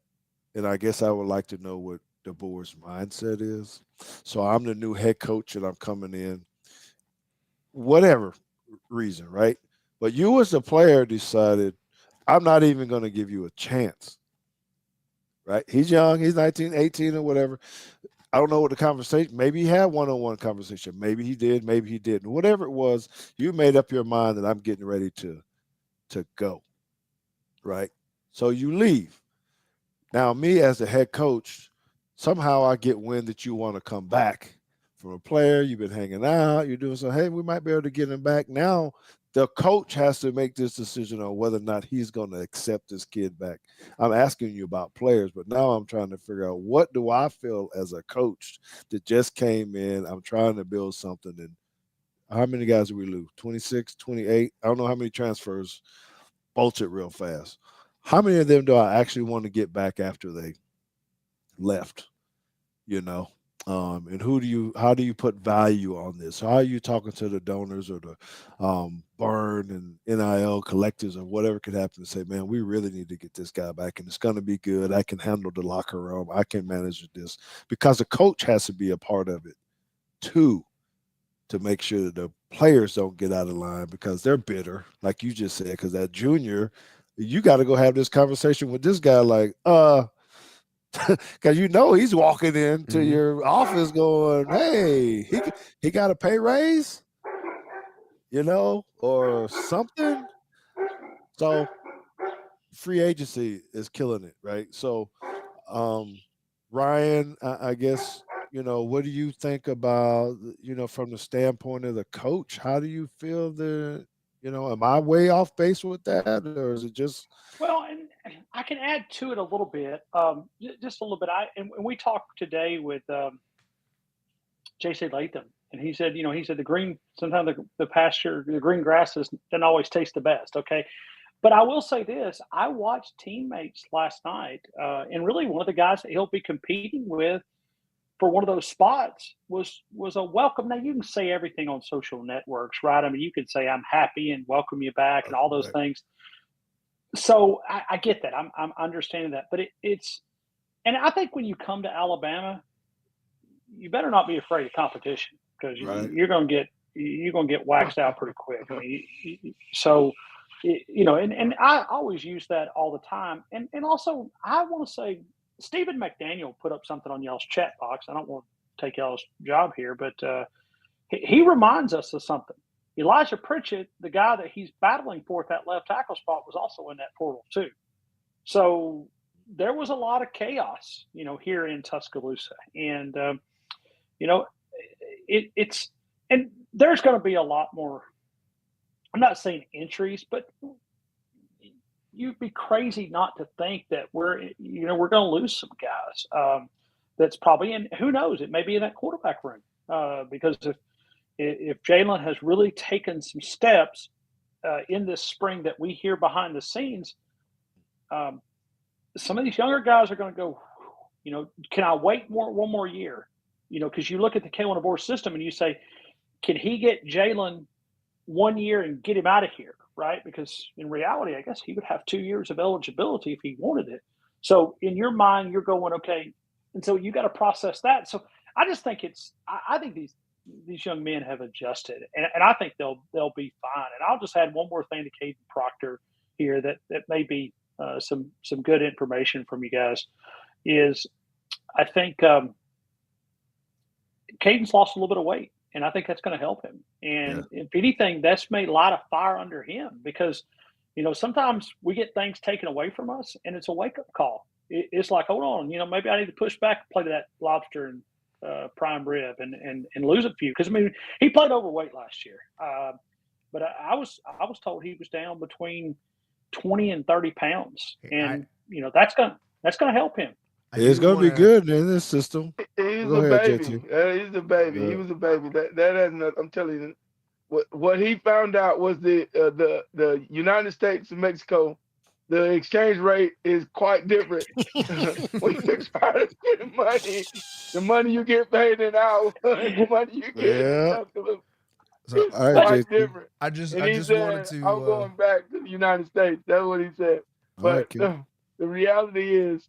and I guess I would like to know what DeBoer's mindset is. So I'm the new head coach, and I'm coming in, whatever reason, right? But you as the player decided I'm not even going to give you a chance, right? He's young, he's 19, 18 or whatever. I don't know what the conversation. Maybe he had one-on-one conversation. Maybe he did. Maybe he didn't. Whatever it was, you made up your mind that I'm getting ready to go, right? So you leave. Now, me as the head coach, somehow I get wind that you want to come back from a player. You've been hanging out. You're doing so. Hey, we might be able to get him back. Now, the coach has to make this decision on whether or not he's going to accept this kid back. I'm asking you about players, but now I'm trying to figure out what do I feel as a coach that just came in. I'm trying to build something. And how many guys did we lose? 26, 28? I don't know how many transfers bolted real fast. How many of them do I actually want to get back after they left? You know, and how do you put value on this? How are you talking to the donors or the burn and NIL collectors or whatever could happen to say, man, we really need to get this guy back and it's going to be good. I can handle the locker room. I can manage this because the coach has to be a part of it too, to make sure that the players don't get out of line because they're bitter, like you just said, because that junior, you got to go have this conversation with this guy like, because he's walking into your office going, "Hey, he got a pay raise, or something." So free agency is killing it, right? So, um, Ryan, I guess what do you think about from the standpoint of the coach? How do you feel Am I way off base with that, or is it just? Well, and I can add to it a little bit, just a little bit. And we talked today with J.C. Latham, and he said, the green, sometimes the pasture, the green grass doesn't always taste the best. Okay. But I will say this, I watched teammates last night, and really one of the guys that he'll be competing with for one of those spots was a welcome. Now, you can say everything on social networks, right? I mean, you can say, I'm happy and welcome you back and all those things. So I get that. I'm understanding that. But it's – and I think when you come to Alabama, you better not be afraid of competition because you're going to get waxed out pretty quick. I mean, so – and I always use that all the time. And also, I want to say, Stephen McDaniel put up something on y'all's chat box. I don't want to take y'all's job here, but he reminds us of something. Elijah Pritchett, the guy that he's battling for at that left tackle spot, was also in that portal too. So there was a lot of chaos, here in Tuscaloosa. And, it's – and there's going to be a lot more – I'm not saying entries, but you'd be crazy not to think that we're going to lose some guys. That's probably, and who knows, it may be in that quarterback room because if Jalen has really taken some steps in this spring that we hear behind the scenes, some of these younger guys are going to go, can I wait one more year? Because you look at the Kalen DeBoer system and you say, can he get Jalen 1 year and get him out of here, right? Because in reality, I guess he would have 2 years of eligibility if he wanted it. So in your mind, you're going, okay. And so you got to process that. So I just think I think these young men have adjusted and I think they'll be fine. And I'll just add one more thing to Kadyn Proctor here that may be some good information from you guys is I think Kadyn's lost a little bit of weight. And I think that's going to help him. And if anything, that's made a lot of fire under him because, sometimes we get things taken away from us and it's a wake-up call. It's like, hold on, maybe I need to push back and play to that lobster and prime rib and lose a few. Because, I mean, he played overweight last year. But I was told he was down between 20 and 30 pounds. And, that's going to help him. It's going to be good in this system. He's a baby. He's a baby. Yeah. He was a baby. That has nothing. I'm telling you, what he found out was the United States and Mexico, the exchange rate is quite different. When you try to spend money, the money you get paid in hours, the money you get in so, quite different. I just said, wanted to. I'm going back to the United States. That's what he said. But the reality is,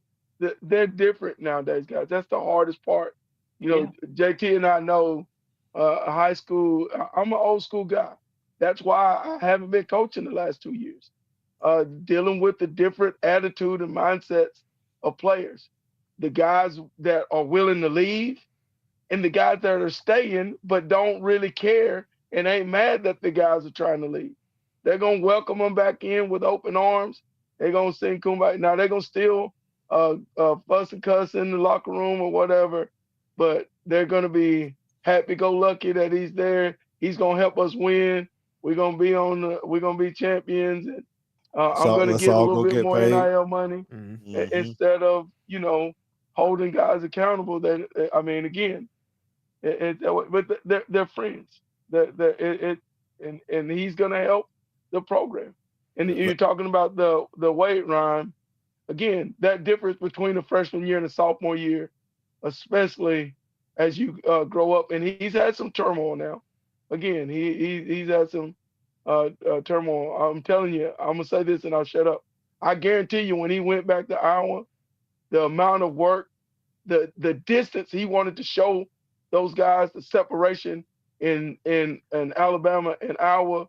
they're different nowadays, guys. That's the hardest part. JT and I know high school. I'm an old school guy. That's why I haven't been coaching the last 2 years. Dealing with the different attitude and mindsets of players. The guys that are willing to leave and the guys that are staying but don't really care and ain't mad that the guys are trying to leave. They're going to welcome them back in with open arms. They're going to sing Kumbaya. Now, they're going to still fuss and cuss in the locker room or whatever, but they're going to be happy-go-lucky that he's there. He's going to help us win. We're going to be champions. And I'm going to get a little bit more NIL money instead of, holding guys accountable. That, I mean, again, but they're friends. And he's going to help the program. And you're talking about the weight, Ryan. Again, that difference between the freshman year and the sophomore year, especially as you grow up, and he's had some turmoil now. Again, he's had some turmoil. I'm telling you, I'm gonna say this and I'll shut up. I guarantee you, when he went back to Iowa, the amount of work, the distance he wanted to show those guys, the separation in Alabama and Iowa,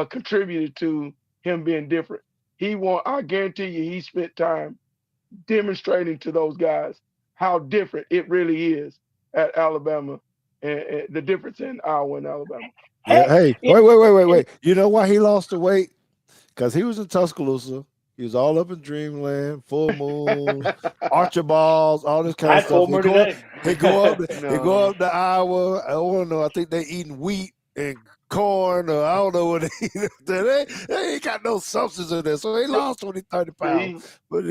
contributed to him being different. I guarantee you, he spent time demonstrating to those guys how different it really is at Alabama and the difference in Iowa and Alabama. Hey, wait. You know why he lost the weight? Because he was in Tuscaloosa. He was all up in dreamland, full moon, Archibalds, all this kind of stuff. They go up to Iowa. I don't know. I think they're eating wheat and corn, or I don't know what they eat. They ain't got no substance in there, so they lost 20, 30 pounds. See, But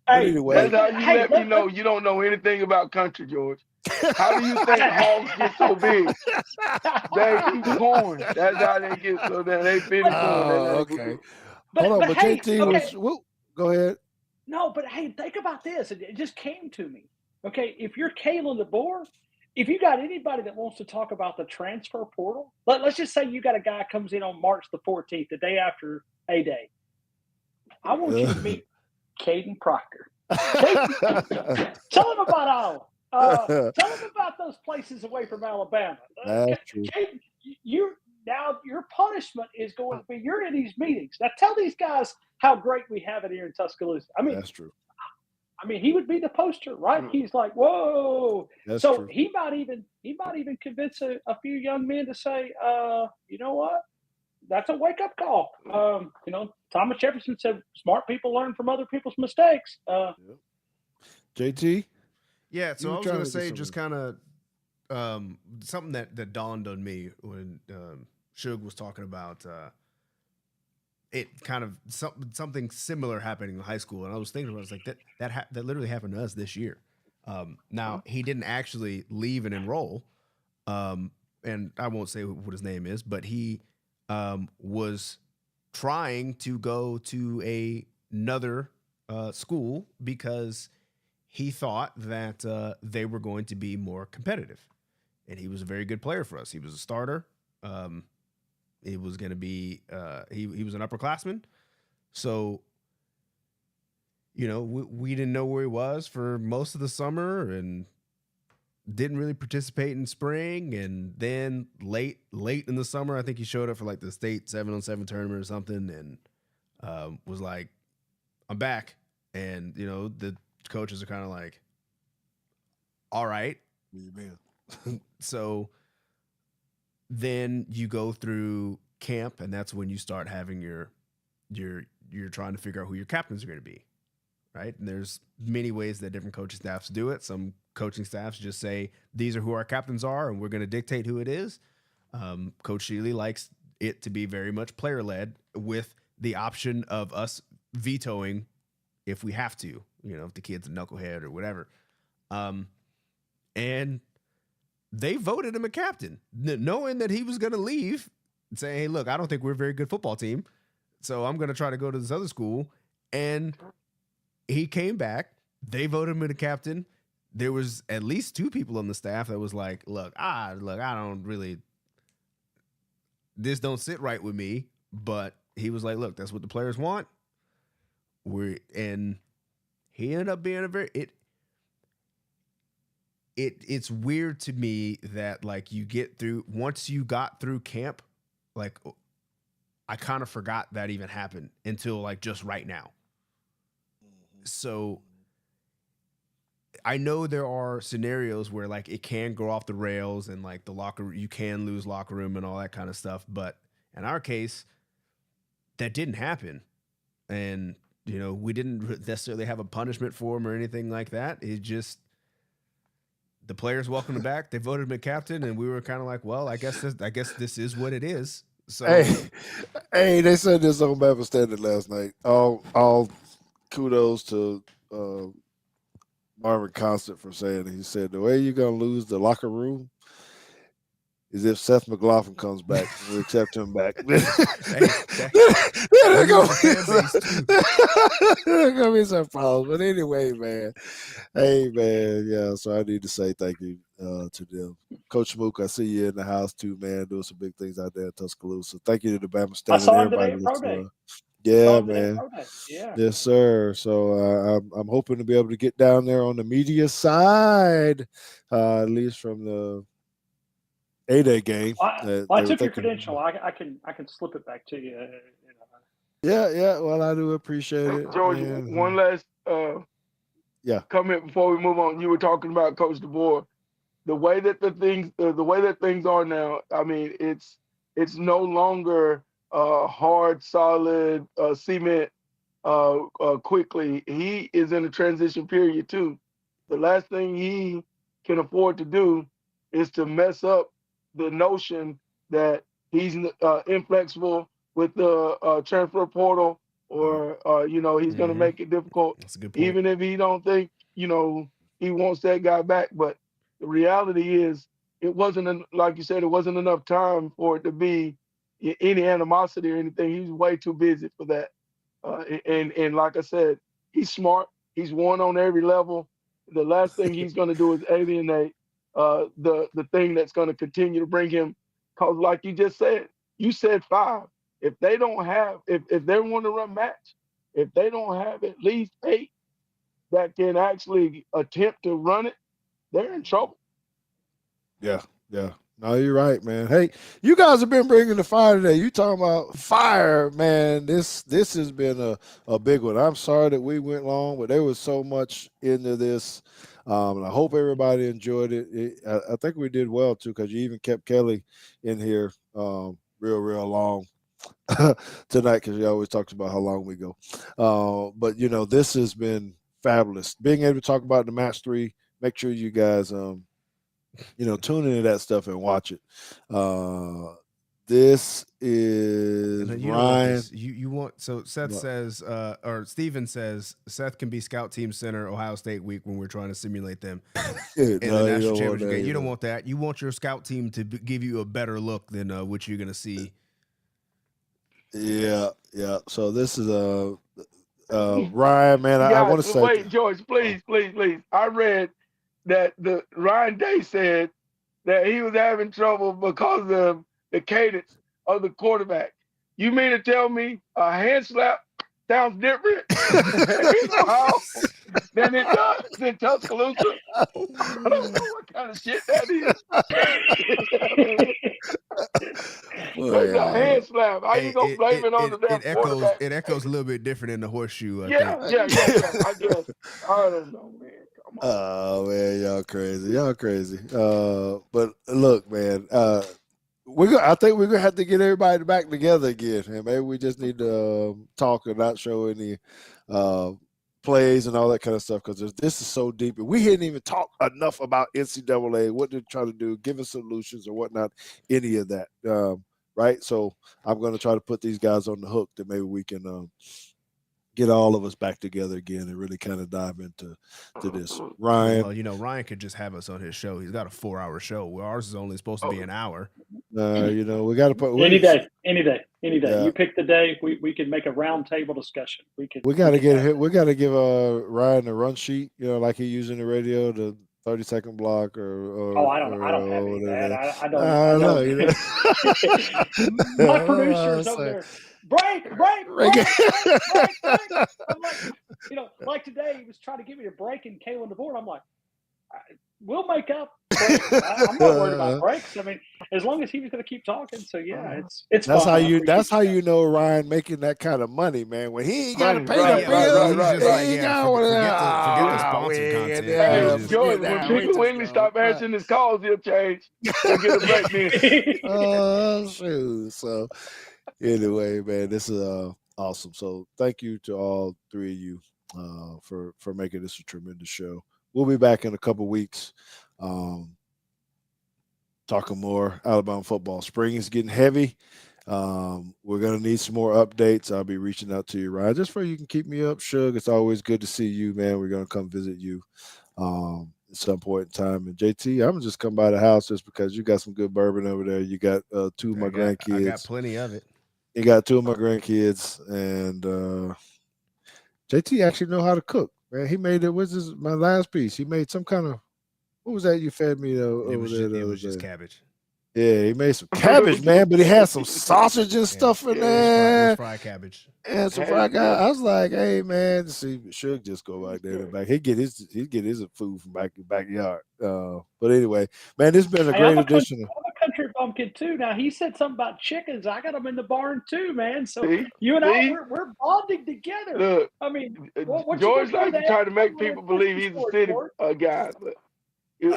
Hey, anyway, that's how you hey, let me know you don't know anything about country, George. How do you think hogs get so big? They eat corn. That's how they get so that they feed the corn. That's how they get okay. big. Hold on, but but hey, JT okay, go ahead. no, but hey, think about this. It just came to me. Okay, if you're Kalen DeBoer, if you got anybody that wants to talk about the transfer portal, let's just say you got a guy comes in on March the 14th, the day after A Day. I want you to meet Kadyn Proctor. Tell him about Iowa. Tell him about those places away from Alabama. That's true. Kadyn, you now your punishment is going to be you're in these meetings. Now tell these guys how great we have it here in Tuscaloosa. That's true. I mean, he would be the poster, right? He's like, whoa. That's So true. he might even convince a few young men to say, you know what? That's a wake up call. Thomas Jefferson said, "Smart people learn from other people's mistakes." JT, Yeah, You so were I was trying gonna to get say just something. kind of something that dawned on me when Suge was talking about it kind of something similar happening in high school, and I was thinking about it, I was like that literally happened to us this year. Now he didn't actually leave and enroll, and I won't say what his name is, but he was trying to go to another school because he thought that they were going to be more competitive, and he was a very good player for us. He was a starter. He was going to be he was an upperclassman, so we didn't know where he was for most of the summer and didn't really participate in spring. And then late in the summer, I think he showed up for like the state 7-on-7 tournament or something, and was like, "I'm back." And the coaches are kind of like, "All right." So then you go through camp, and that's when you start having you're trying to figure out who your captains are going to be, right? And there's many ways that different coaching staffs do it. Some coaching staffs just say, "These are who our captains are, and we're going to dictate who it is." Coach Shealy likes it to be very much player led, with the option of us vetoing if we have to, if the kid's a knucklehead or whatever. And they voted him a captain, knowing that he was going to leave, and saying, "Hey, look, I don't think we're a very good football team, so I'm going to try to go to this other school." And he came back. They voted him a captain. There was at least 2 people on the staff that was like, look, I don't really, this don't sit right with me. But he was like, "Look, that's what the players want." And he ended up being a very it's weird to me that like you get through once you got through camp, like I kind of forgot that even happened until like just right now. So I know there are scenarios where like it can go off the rails and like you can lose locker room and all that kind of stuff. But in our case, that didn't happen. And, we didn't necessarily have a punishment for him or anything like that. It just, the players welcomed him back. They voted him a captain, and we were kind of like, well, I guess this is what it is. So, hey, they said this on Memphis Standard last night. All kudos to Marvin Constant for saying it. He said the way you're gonna lose the locker room is if Seth McLaughlin comes back. We accept him back. There's gonna be some problems. But anyway, man. Hey, man. Yeah, so I need to say thank you to them. Coach Mook, I see you in the house too, man, doing some big things out there in Tuscaloosa. Thank you to the Bama I Standard saw and him today everybody at Pro that's Day. yeah, man. Yeah. Yes, sir. So I'm hoping to be able to get down there on the media side, at least from the A-Day game. I took your credential. I can slip it back to you. Yeah. Well, I do appreciate it, George, man. one last comment before we move on. You were talking about Coach DeBoer. The way that things are now, I mean, it's no longer hard, solid cement quickly. He is in a transition period too. The last thing he can afford to do is to mess up the notion that he's inflexible with the transfer portal, or he's going to make it difficult. That's a good point. Even if he don't think he wants that guy back. But the reality is, it wasn't like you said, it wasn't enough time for it to be any animosity or anything. He's way too busy for that. And like I said, he's smart. He's won on every level. The last thing he's going to do is alienate the thing that's going to continue to bring him. Because like you said 5. If they don't have, if they want to run match, if they don't have at least 8 that can actually attempt to run it, they're in trouble. Yeah. No, you're right, man. Hey, you guys have been bringing the fire today. You talking about fire, man. This has been a big one. I'm sorry that we went long, but there was so much into this. And I hope everybody enjoyed it. I think we did well, too, because you even kept Kelly in here real long tonight, because he always talks about how long we go. But, this has been fabulous. Being able to talk about the match 3, make sure you guys tune into that stuff and watch it. This is Ryan. You want, so Seth says, or Steven says, Seth can be scout team center Ohio State week when we're trying to simulate them in the national championship game. You don't want that. You want your scout team to give you a better look than what you're going to see. Yeah. So this is Ryan, man. I want to say. Wait, George, please. I read that the Ryan Day said that he was having trouble because of the cadence of the quarterback. You mean to tell me a hand slap sounds different than it does in Tuscaloosa? I don't know what kind of shit that is. It's a hand slap. How you gonna blame it on the damn quarterback? It echoes a little bit different in the horseshoe. Yeah. I guess. I don't know, man. Oh man, y'all crazy. But look, man, I think we're gonna have to get everybody back together again, and maybe we just need to talk and not show any plays and all that kind of stuff, because this is so deep, and we didn't even talk enough about NCAA, what they're trying to do, giving solutions or whatnot, any of that. Right? So I'm going to try to put these guys on the hook that maybe we can get all of us back together again and really kind of dive into this. Ryan. Well, Ryan could just have us on his show. He's got a 4-hour show. Well, ours is only supposed to be an hour. We got to put any day. Yeah. You pick the day. We can make a round table discussion. We got to give Ryan a run sheet, like he used in the radio, the 30-second block or I don't have any of that. I don't. I know. My producer's over there. Break. I'm like, like today, he was trying to give me a break in Kalen DeBoer. I'm like, we'll make up breaks. I'm not worried about breaks. I mean, as long as he was going to keep talking. So yeah, it's that's fun. How you know Ryan making that kind of money, man. When he ain't got to pay the bills, George, when people Winley stop answering his calls, he'll change. He'll get a break then. Oh shoot! So anyway, man, this is awesome. So thank you to all 3 of you for making this a tremendous show. We'll be back in a couple weeks talking more Alabama football. Spring is getting heavy. We're going to need some more updates. I'll be reaching out to you, Ryan, just for you can keep me up. Shug, it's always good to see you, man. We're going to come visit you at some point in time. And JT, I'm going to just come by the house just because you got some good bourbon over there. You got 2 of my grandkids. I got plenty of it. You got 2 of my grandkids. And JT actually know how to cook. Man, he made it. What's this? My last piece. He made some kind of. What was that you fed me though? It was just cabbage. Yeah, he made some cabbage, man. But he had some sausage and stuff in there. It was fried cabbage. And some fried cabbage. I was like, hey man, see, should just go back there in the back. He'd get his food from backyard. But anyway, man, this has been a great addition. I'm a country bumpkin too. Now he said something about chickens. I got them in the barn too, man. So you and I, we're bonding together. Look, I mean, George likes to try to make people believe he's a city guy. But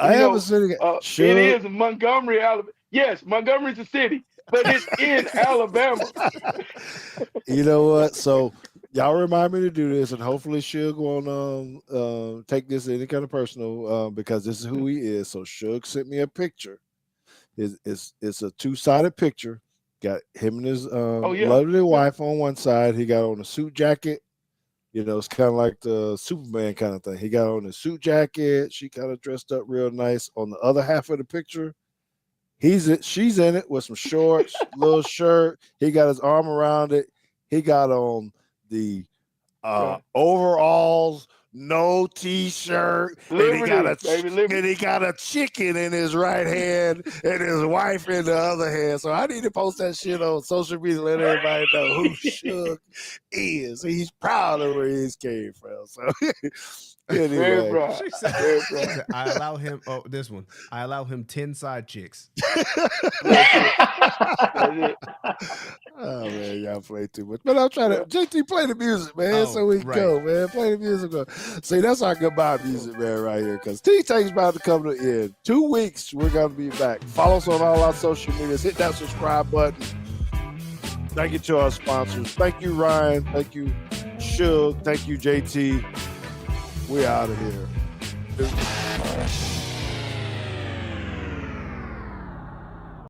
I am a city guy. It is Montgomery, Alabama. Yes, Montgomery's a city, but it's in Alabama. You know what? So y'all remind me to do this, and hopefully Shug won't take this any kind of personal because this is who he is. So Shug sent me a picture. It's a 2-sided picture Got him and his yeah. lovely wife on one side. He got on a suit jacket. You know, it's kind of like the Superman kind of thing. He got on a suit jacket. She kind of dressed up real nice. On the other half of the picture, she's in it with some shorts, little shirt. He got his arm around it. He got on the overalls, no t-shirt, and he got a chicken in his right hand and his wife in the other hand. So I need to post that shit on social media, let everybody know who Suge is. He's proud of where he came from. So anyway, very proud. Very proud. I allow him. Oh, this one. I allow him 10 side chicks. Oh man, y'all play too much. But I'm trying to JT play the music, man. So we go, man. Play the music. See, that's our goodbye music, man, right here. Because T-Take's about to come to the end. 2 weeks, we're gonna be back. Follow us on all our social medias. Hit that subscribe button. Thank you to our sponsors. Thank you, Ryan. Thank you, Suge. Thank you, JT. We out of here.